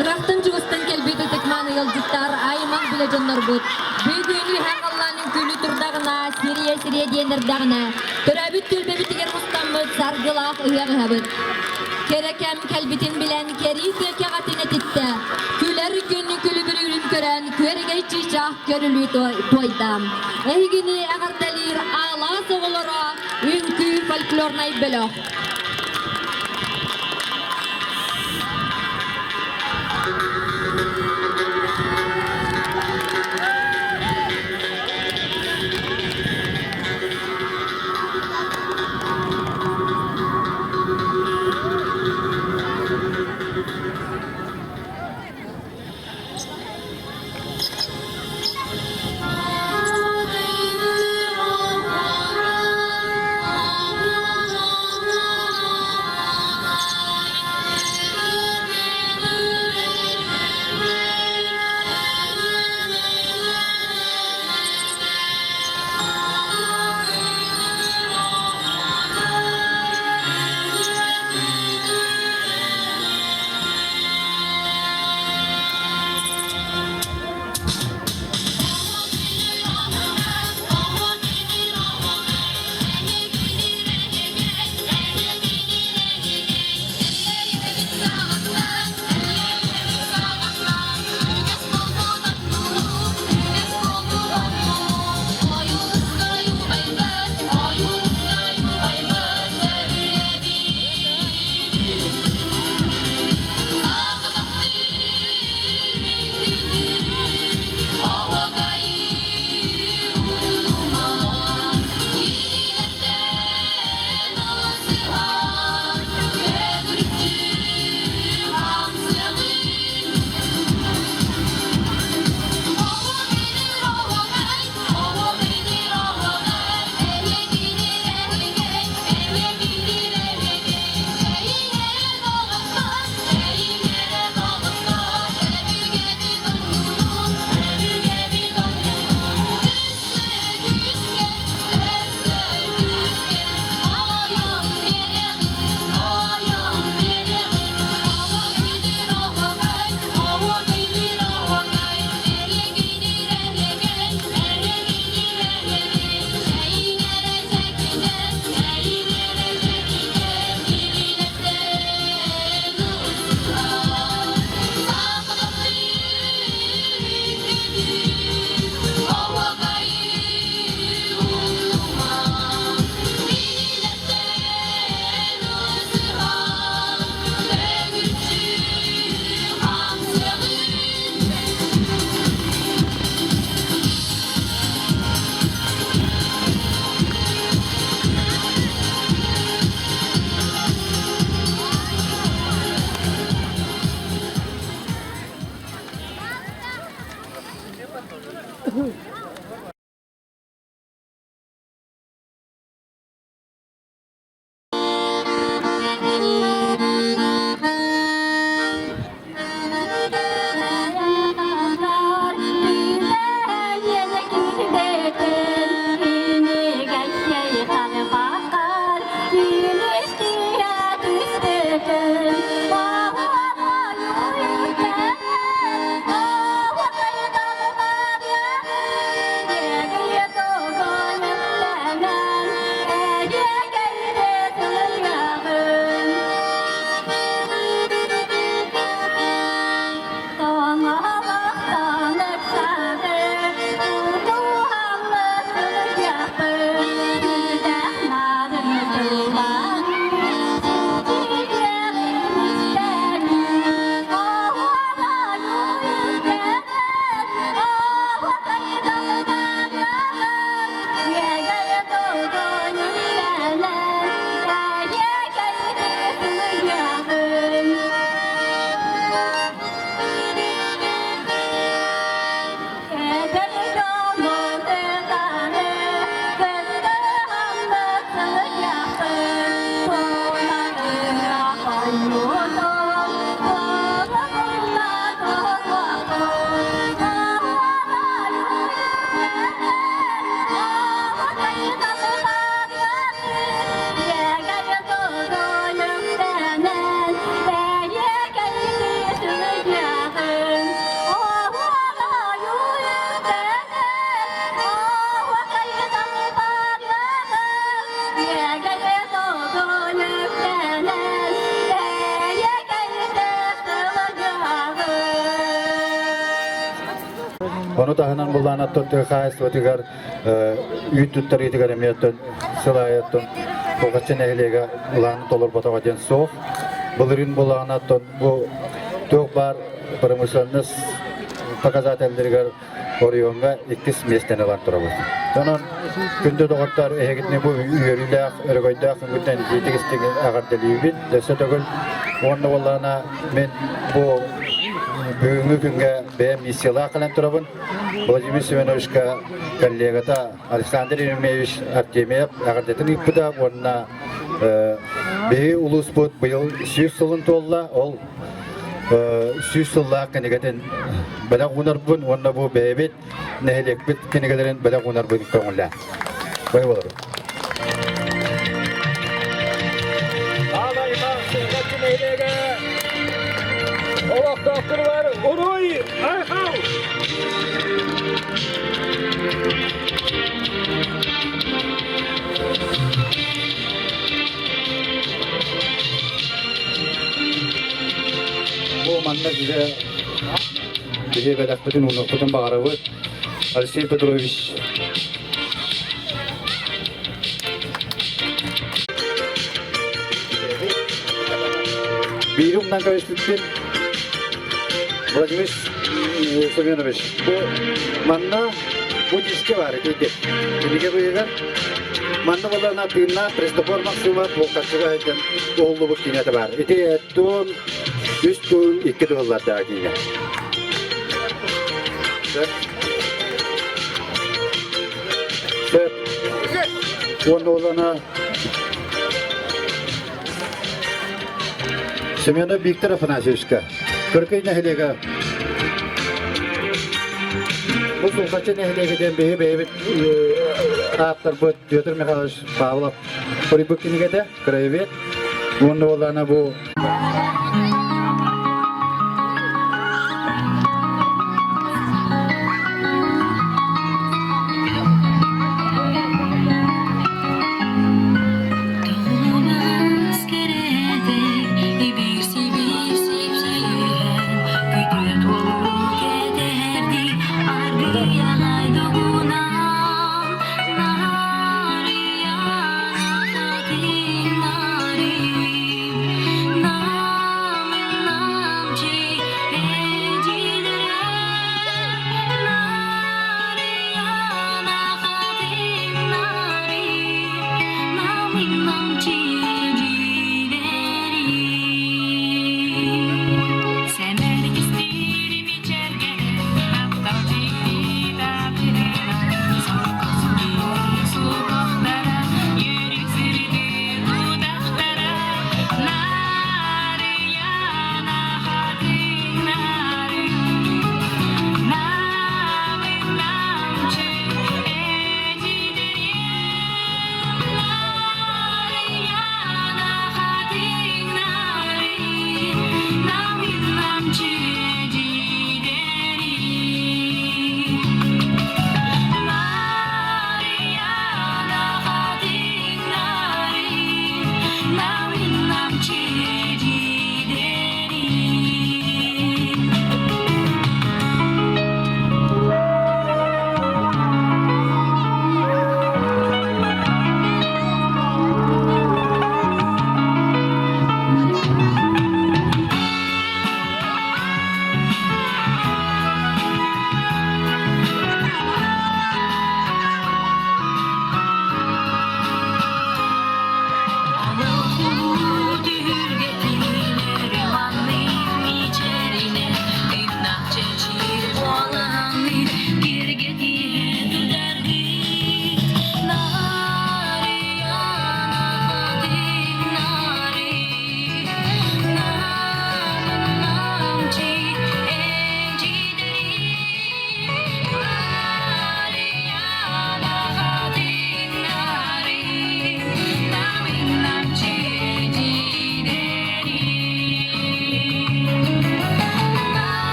S2: Irak'tan Cugus'tan kelbeydi tekmanı yolcuklar ayman bile canlar bud. Büyüdüğünü hem Allah'ın külü turdağına, Siriye diyenlerdağına, törabüt tülbebit tiger mustamıd, sargılaq ıyak habıd. Kerekem kelbitin bilen keri kekagatine titte, küler günü külü bir ürün kören, körege çişah körülü toydam. Ehgini ağartalir ağla soğulara, ünkü folklornay beloh.
S6: Onu tahanan bullana tuttu khas vatigar YouTube itigar emiyatın sılayatın bu kaçın ehliga ulan dolur batavacan soğuk bulurun bullana tut bu dokbar pромышленность показательдерге Orionga ikis местени бар турабыз. Сонун күндө доготтар эгитне бу үйөрүлөк, өргөйдөк, күндөн жетигистеги агартылыбыт. Дөсө төгөл онда боллана мен бу бүгүнкү күнгө бе миссияла кылан турабын. Владимир Семеновичка коллегата Александр Еремеевич Артемьев агартатын иппида онна бе улус бут быйыл 100 жылын толла, ол 100 жылла кенегетен бала гунарбын онна бу бебет нехлекбит кенегелерин бала гунарбын көңүллө. Бай болор.
S3: Алай мақсы қатын әйлеге олақ доктырлар ұруй айқау!
S6: Бу манна бизе бизе бадактын унуктун багарабы Алексей Петрович Бирумдан кайыстын Владимир Семенович бу манна бу диске бар эти. Эмнеге буйган? Манна болана тыйна преступор максима бу качыга экен олду бу кинети бар. Эти тон 3 тон 2 долларда кине. Onda olana Semyonov Viktor Afanasьевичка. Kırkay nehilega. Bu sokaçı nehilegeden behi aptar bu Pyotr Mikhailovich Pavlov. Pribukkinigede krayevet. Onda olana bu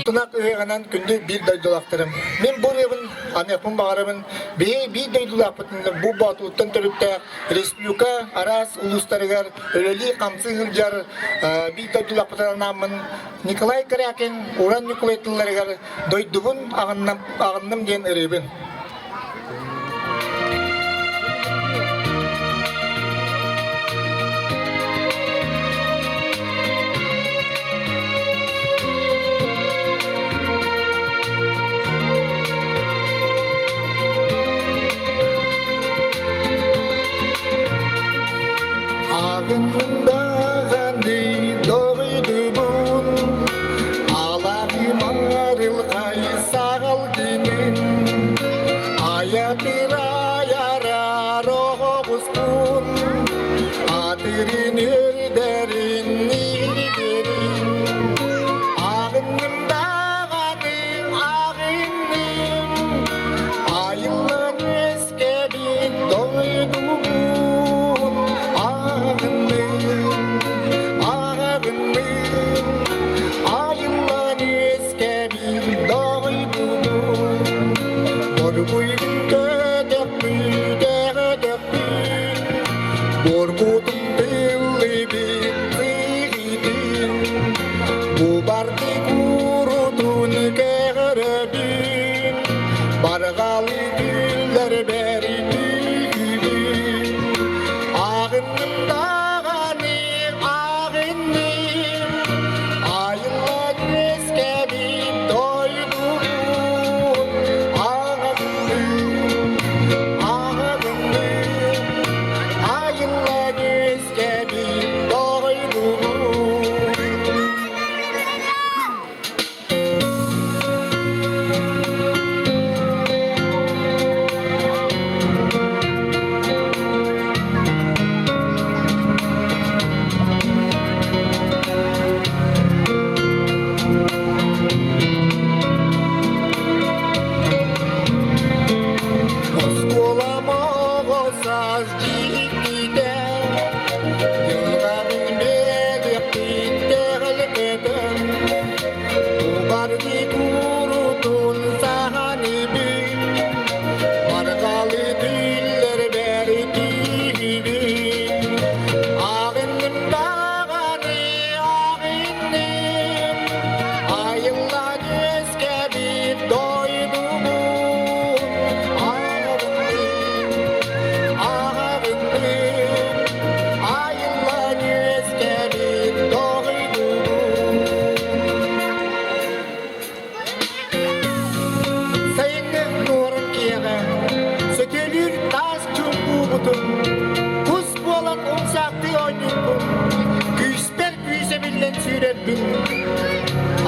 S7: Утунак ыйганан күндү бир дойдулактырым. Мен бу рыбын анекмын багарымын. Bir дойдулакпытын бу батуттан төрүптө республика арас улустарыгар өлөли камсы хылжар bir дойдулакпытанамын. Николай Корякин уран Николайтыларыгар дойдубун агынным ден ырыбын.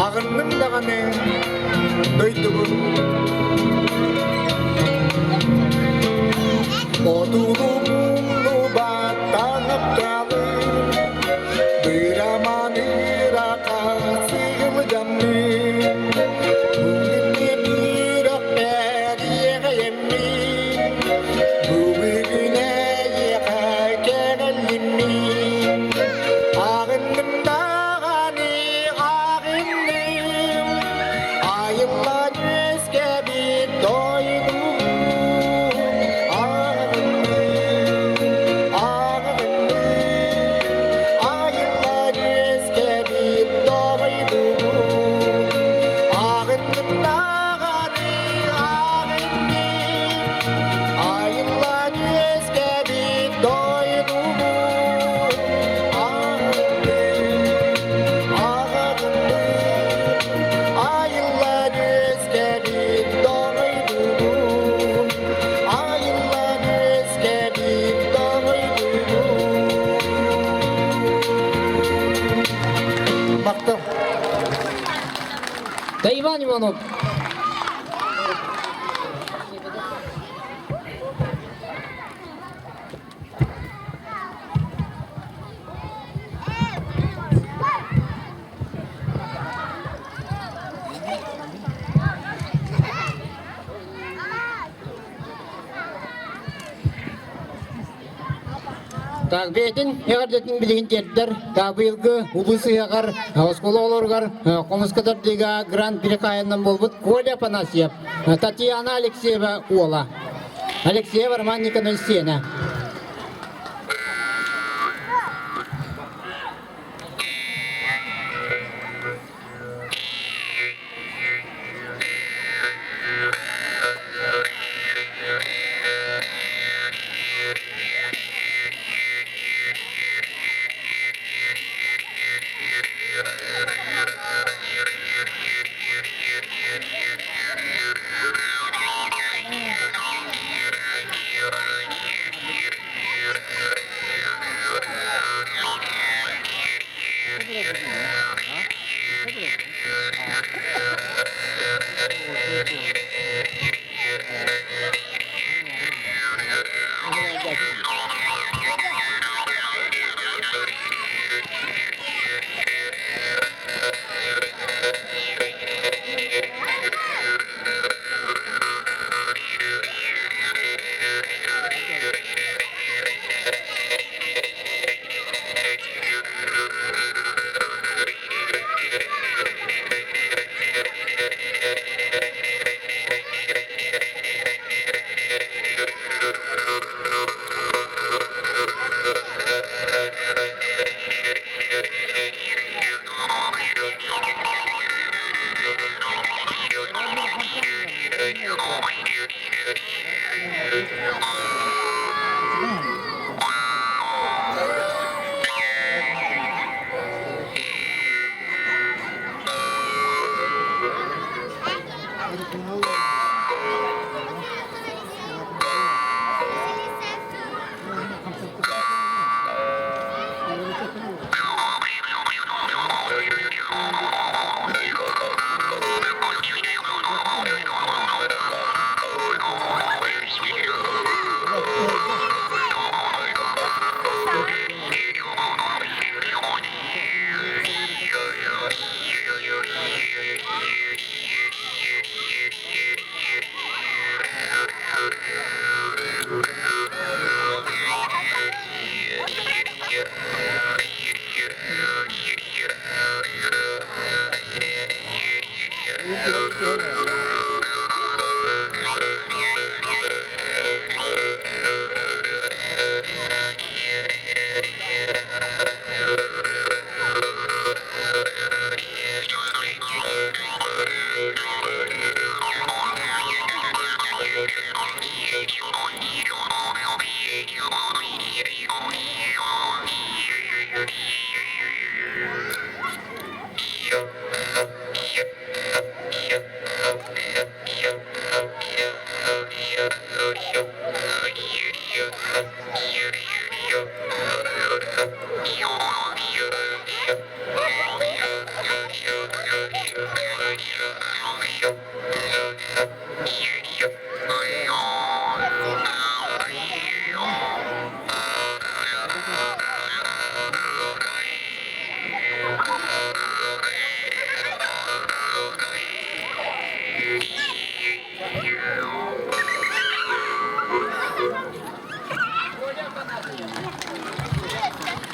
S7: Ağındım dağını döydübün Odulu mumlu battanıp kalır Duyramanı raka sığılacağımı Bugün bir öper yiyemmi Bugüne yıka kerelimmi Ağındım dağını ağındım Ayımlar yüzge bir doydum
S2: Да, Иван Иванов.
S8: Так бетин ягардатын билигин тердер. Так быйылгы убысыягар, оскола олоргар, комускадар дига гран-при кайынан болбут Коля Панасьев, Татьяна Алексеева Ола. Алексеева Роман Николаевич Сена.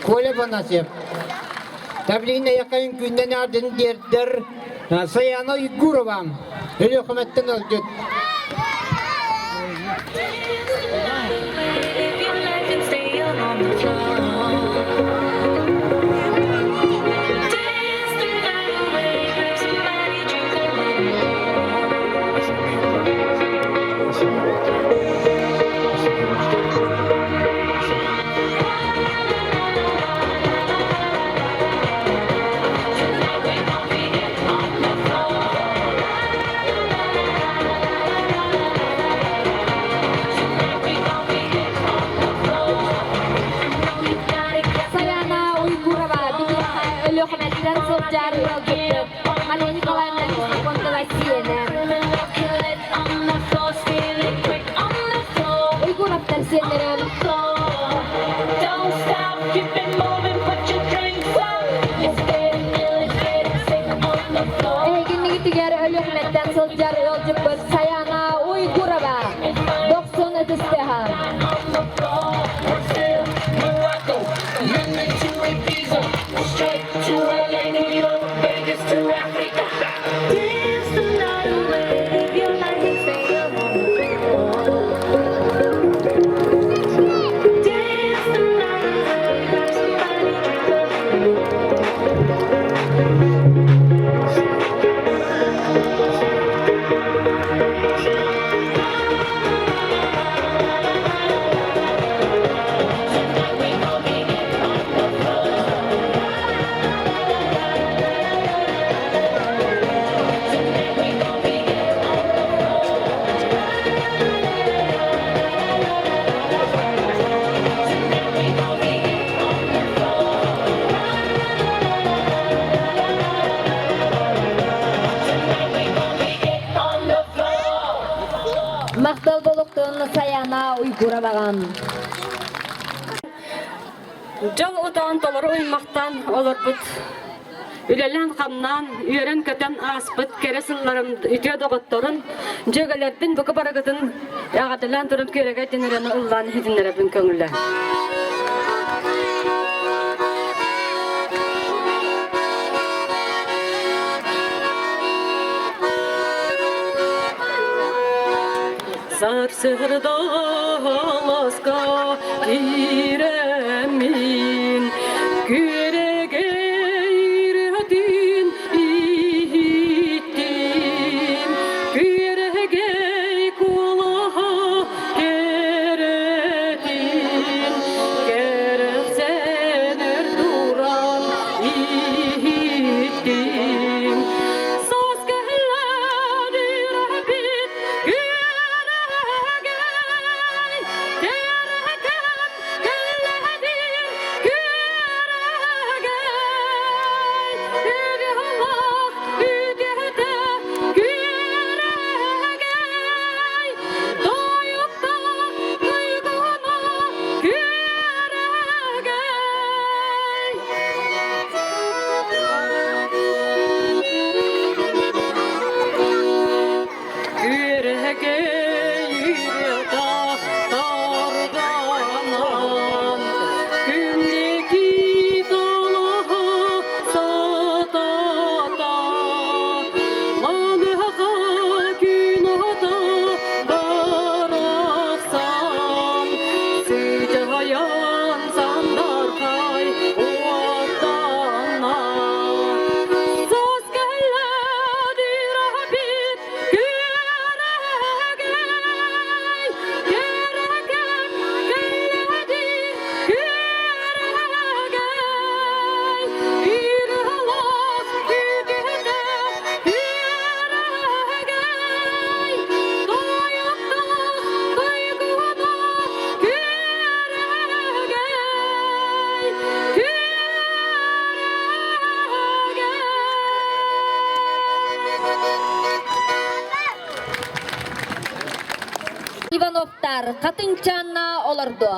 S8: Коля Панасьев. Таблиğine yakayın günden ardın derdir. Sayana Uygurova. Ölü hükümetten öldü. Sayana Uygurova 90 istihar.
S2: kurabagan.
S9: Жол утан толору уймактан олорбут. Үлелен камнан, үйрен көтен аспыт, кересылларым үтіе доғытторын, жөгалердің бүкі барагытын ағатылан тұрын көреге денерені ұллан хедінлеребін көңілі. Sarsırda alaska giremin, kürege iradin ihittim, kürege kulaha keretin, kerefsenir duran ihittim. Saz geller irabit
S2: Ivanovlar katınçanna olurdu.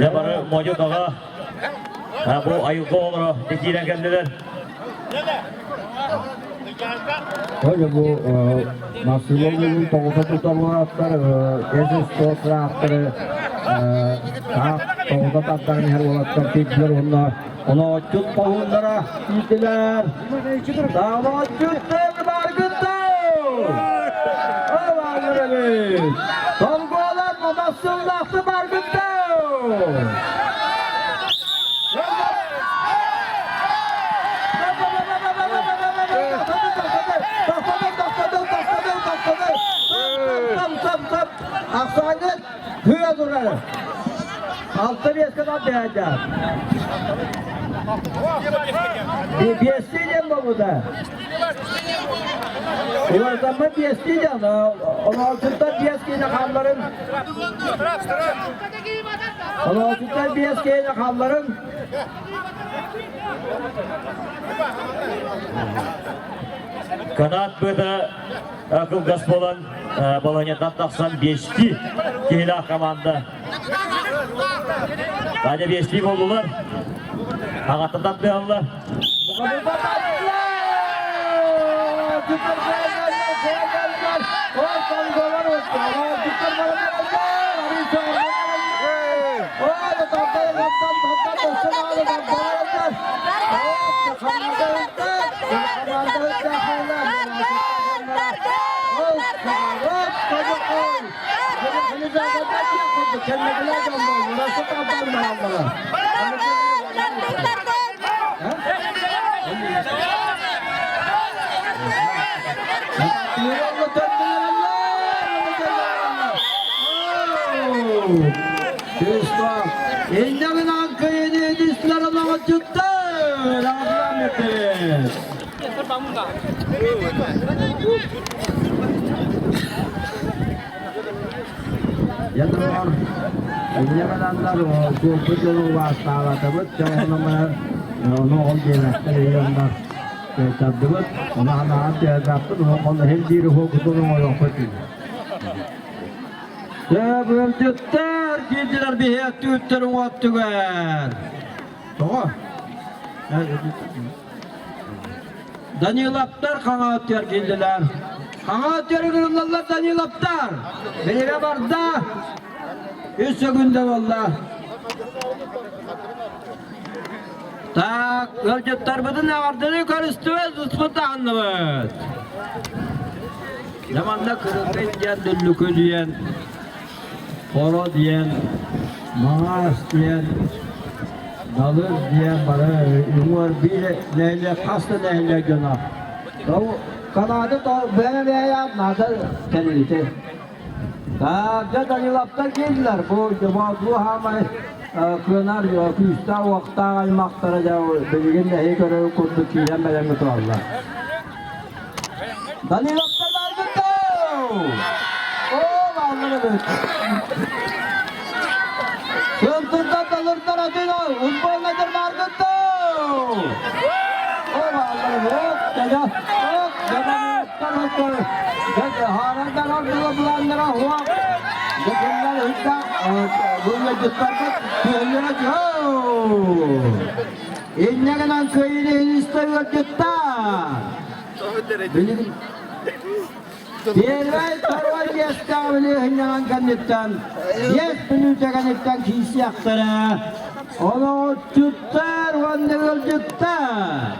S3: Ne barı mevcut ağa. Bu ayıklı olur. Dikilen kendiler.
S10: Öyle bu nasıl olduğunu toğuta tutarlar atlar, eses toğuta atları, toğuta tatlarını her olatlar tepkiler onlar. Ona açık pahunlara gittiler. Dava açıktır bargıttı. O varları. Tolgolar babasıllahtı bargıttı. Aksaydı hüya durarım. Altı bir kadar değerler. Bir esteyeceğim bu da. Ulan bir esteyeceğim. Onu altından bir eskeyine kallarım. Onu altından bir eskeyine kallarım.
S3: Kanat bıda akıl gaz bolan balanya taksan 5'ti kehla komanda. Hadi 5'li oldular. Ağattan tatlayanlar.
S10: İncemin Ankara'yı edişler ona çıktı. Rahmet. Yadılar. İncemelenler o. Kurtu yolu var sağlatıbıt. Çoğunumlar. Onu ol demektir. Yollar. Tadıbıt. Onu anağın teyzaptır. Onu hem diri hukukunu o yok. Böldükler, girdiler bir heyet tüyütlerin ottugar. Doğru. Daniel Aptar kana ötüyor girdiler. Kana ötüyor kırımlarlar Daniel Aptar. Beyre barda. Üstü günde valla. Tak, ölçütler bıdı ne vardı ne karıştıvez, ısmıta anlamız. Zamanda kırıldı diyen, düllük ödüyen. Horo diyen, maaş diyen, dalır diyen bana umar bir neyle kastı neyle günah. Kanadı da böyle yapmadı kendisi. Daha Danilap'ta geldiler. Bu hamay kınar yok. Üstte vakta aymaklara da bilgin neyi görevi kurdu ki yemeden götürürler. Danilap'ta dargıttı. O vallahi böyle. Sıntırsda dalırlar adıyla uzman nedir margıttı. O vallahi yok. Yok. Harandan ortada bulanlara huak. Yakınlar hıtta. Bununla cüttardık. Köyüne yok. İnneğinden köyüne istiyor cüttar. Benim Diğerler tarvar yestağını hınyanan kanıttan, yes bülütekanıttan kisi yaktara, onu tuttar, vandırıl tuttar.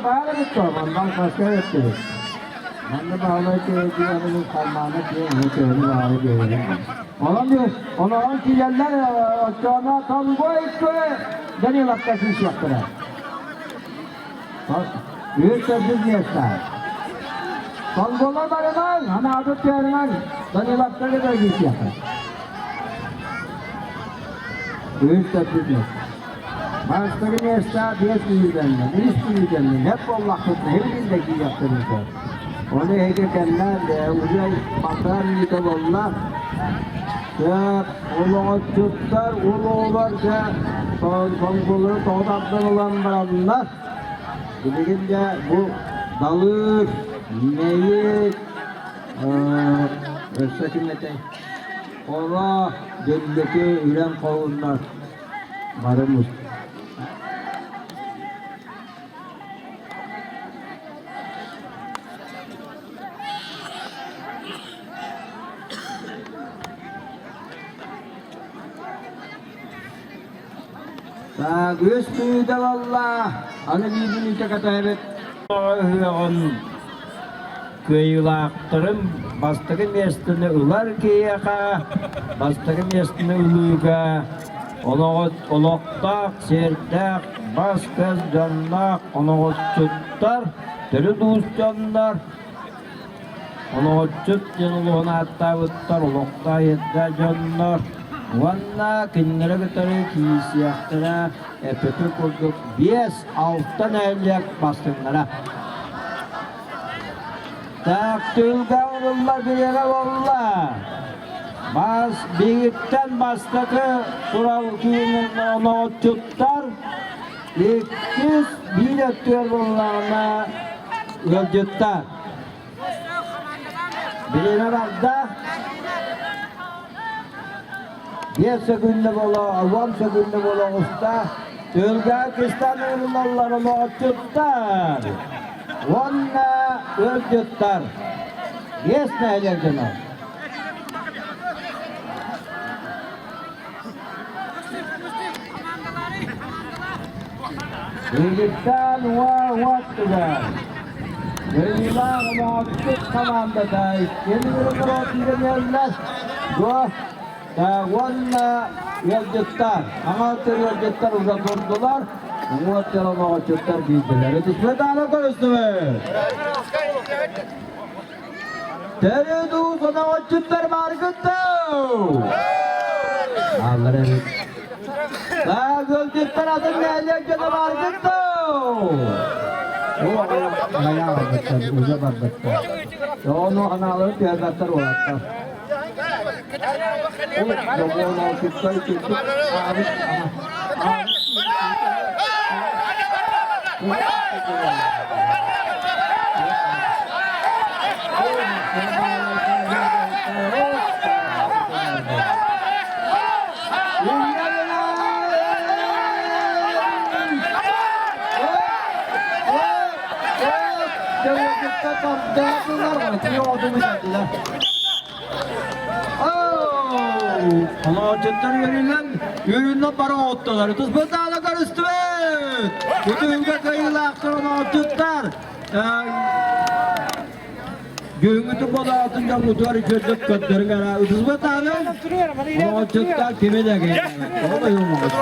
S10: Bana bitti, ondan başka etti. Ben de bağlı teyzelerinin kalmağına teyzelerinin bağlı diyorum. Olamıyor. Onu ki yerler aşağına tango etkile. Deniyor hakkası iş yaptılar. Bak. Büyük sözsüz yaşlar. Tangolar barınan. Hani adet yerinden. Deniyor hakkası da iş yapar. Büyük sözsüz yaşlar. Baştaki yaşlar diyet büyüdenler. İş büyüdenler. Hep Allah'ın hepindeki yaptırırlar. Onu hekekenler de uzay batar yıkılırlar. Ya ulu çocuklar, ulular da konguları doğdaktan olan baranlar. Bilgince bu dalık, meyik, össekimete, ola, döndeki üren kovunlar varımız. Bagus sudah Allah. Ana birbirine tekatayet. On kıyılaktırım bastırı mestini ular kiyaka, bastırı mestini uluga, oloktak, sertak, baskız canlar, onu tuttar, deli düz canlar. Onu tut yanılığına hatta uttar, olokta yedder canlar. Vanna kinlere götürü kiyisiyaktara epepe kurduk 5-6 eylek bastınlara. Taktılga olurlar bir yere valla. Birlikten bastakı sural kiyinin onu tutar. 200 bilet diyor bunlarına öldütter. Birine bak da 1 sekünde bola, 10 sekünde bola usta, Tülga kıstan ürünlarını tutar. Onunla öldürtler. Geçmeyelim canım. Birlikten vaktiler. Beriler muhakkak tamamda yeni ürünler oturduğunuz bu Vanna yolcutlar, amatör yolcutlar uzak durdular. Muhattir ama yolcutlar giydiler. Edismet ana konuştular. Terüdü sana yolcutlar margıttı. Allah'ım. Daha yolcutlar adın neyle gene margıttı. O ayağı margıttı, uzak margıttı. Onu analı piyazatlar olarak. Ama çocuklar yürüyünler para ottular. Tuz bu dağla karıştı ve bütün ülke kayıyla aktarına çocuklar. Göğümütü bola altında mutuarı çocuk kötleri gara. Tuz bu dağla ama çocuklar kime de geliyor. O da yolmamış.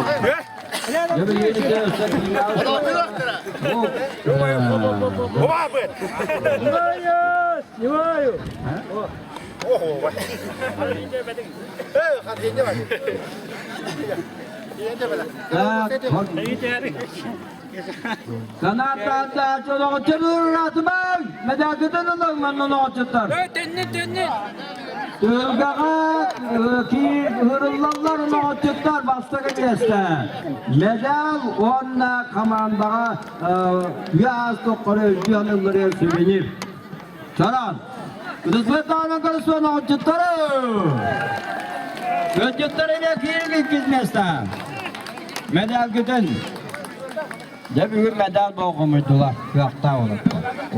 S10: Ya bir yeni de östek Kanatlarda çoluk çılır atmay. Medaketen alınmanın onu açıtlar. Tülgağa ki hırıllanlar onu açıtlar bastığı geçler. Medal onunla kamandağa yaz tokları yanılları süvenir. Çalan. Kızmet dağına karışmanı açıtları. Öncütlerine kirlik gitmezler. Medal güdün. De büyük medal boğumuydular. Yakta olur.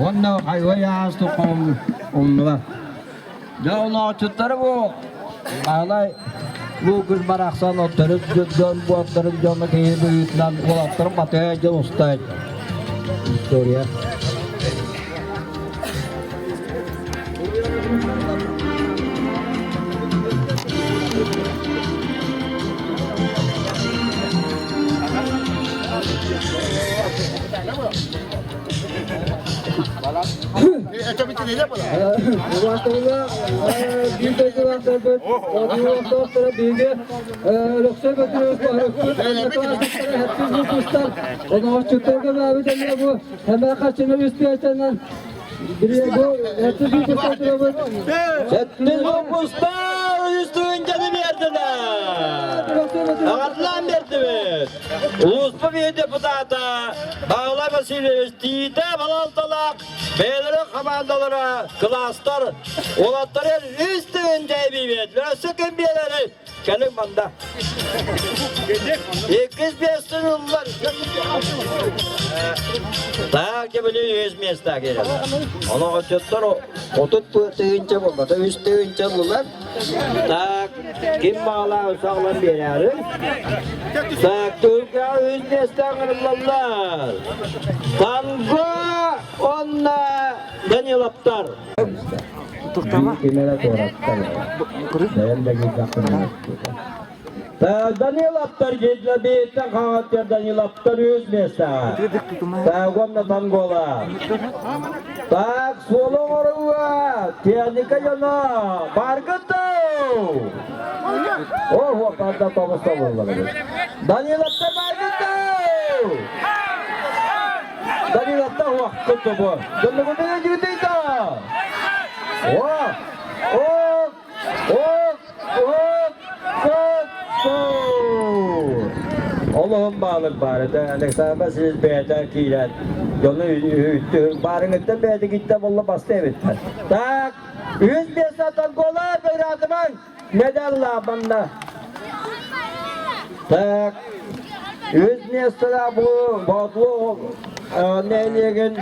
S10: Onda hayva yağız tokamı ondular. De onu açıtları bu. Ağlay. Bu kız baraksan oturup dön bu otların canlı keyir büyütülen olatların batıya can ustaydı. Historia. Ulaştırılan bir tezi vaktardır. O dostlara bilgi rökse götürüyoruz. Arkadaşlara hepsiz bu kuşlar. Onu hoşçuklarga mavi deniyor bu. Hemen kaçını üstü yaşanan. Biri bu hepsiz bu kuşlar duruyor.
S11: Hepsiz bu kuşlar üstün canı verdiler. Ağatılan verdiniz. Uluslu bir deputata Bağla Vasilyeviç Tiyite Balaltalak Beylerin komandaları klaslar olatları üstün caybi verdiler. Sıkın birileri. Gelin banda. 200 yıllar. Daha ki böyle 100 mesleğe gelir. Ona açıklar o. Otut bu tığınca olmadı. Üst tığınca olurlar. Tak kim bağlar sağlam bir yeri. Tak Türkiye 100 mesleğe kırırlar. Tango onunla Daniel Aptar. Daniel Aptar geldi beyten kağıtlar Daniel Aptar 100 mesleğe. Tak onunla tangolar. Tak solong orua tiadika yana bargato. Oh apa pada Thomas Daniel Aptar bargato. Daniel Aptar waktu bu. Jangan kau juga tidak. Wah, Allah'ım bağlık bari de Alexander siz beyler kiler yolu üttü barınıkta beyde gitti valla bastı evet tak 100 bir satan kola bir adamın medalla bana tak 100 nesla bu bağlı neyleyen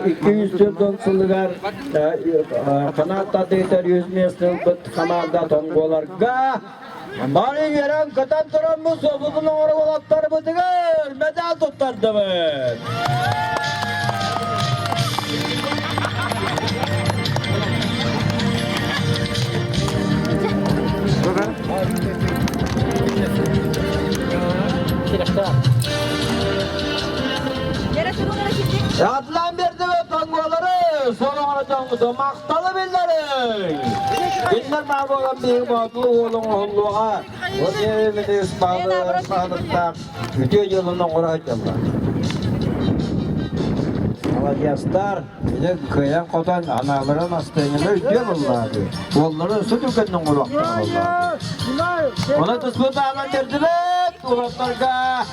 S11: 200 yıldan sılıgar kanatta deyter 100 nesla kanalda tongolar ga bari yeren katan turamız olubun oğru olatları bıdıgır medal tutardı mı? Yatlan verdi ve tangoları sonra alacağımızı maktalı billerin. Binler mavi olan bir bağlı oğlun oğluğa o evimde ıspalı ıspalıkta bütün yılını uğraşacağımlar. Alacağızlar bir de köyden kodan anaların hastayını ödüyorlardı. Onları su tükeninin kulaklarına. Ona tüsbü dağına terdiler. Ulatlarga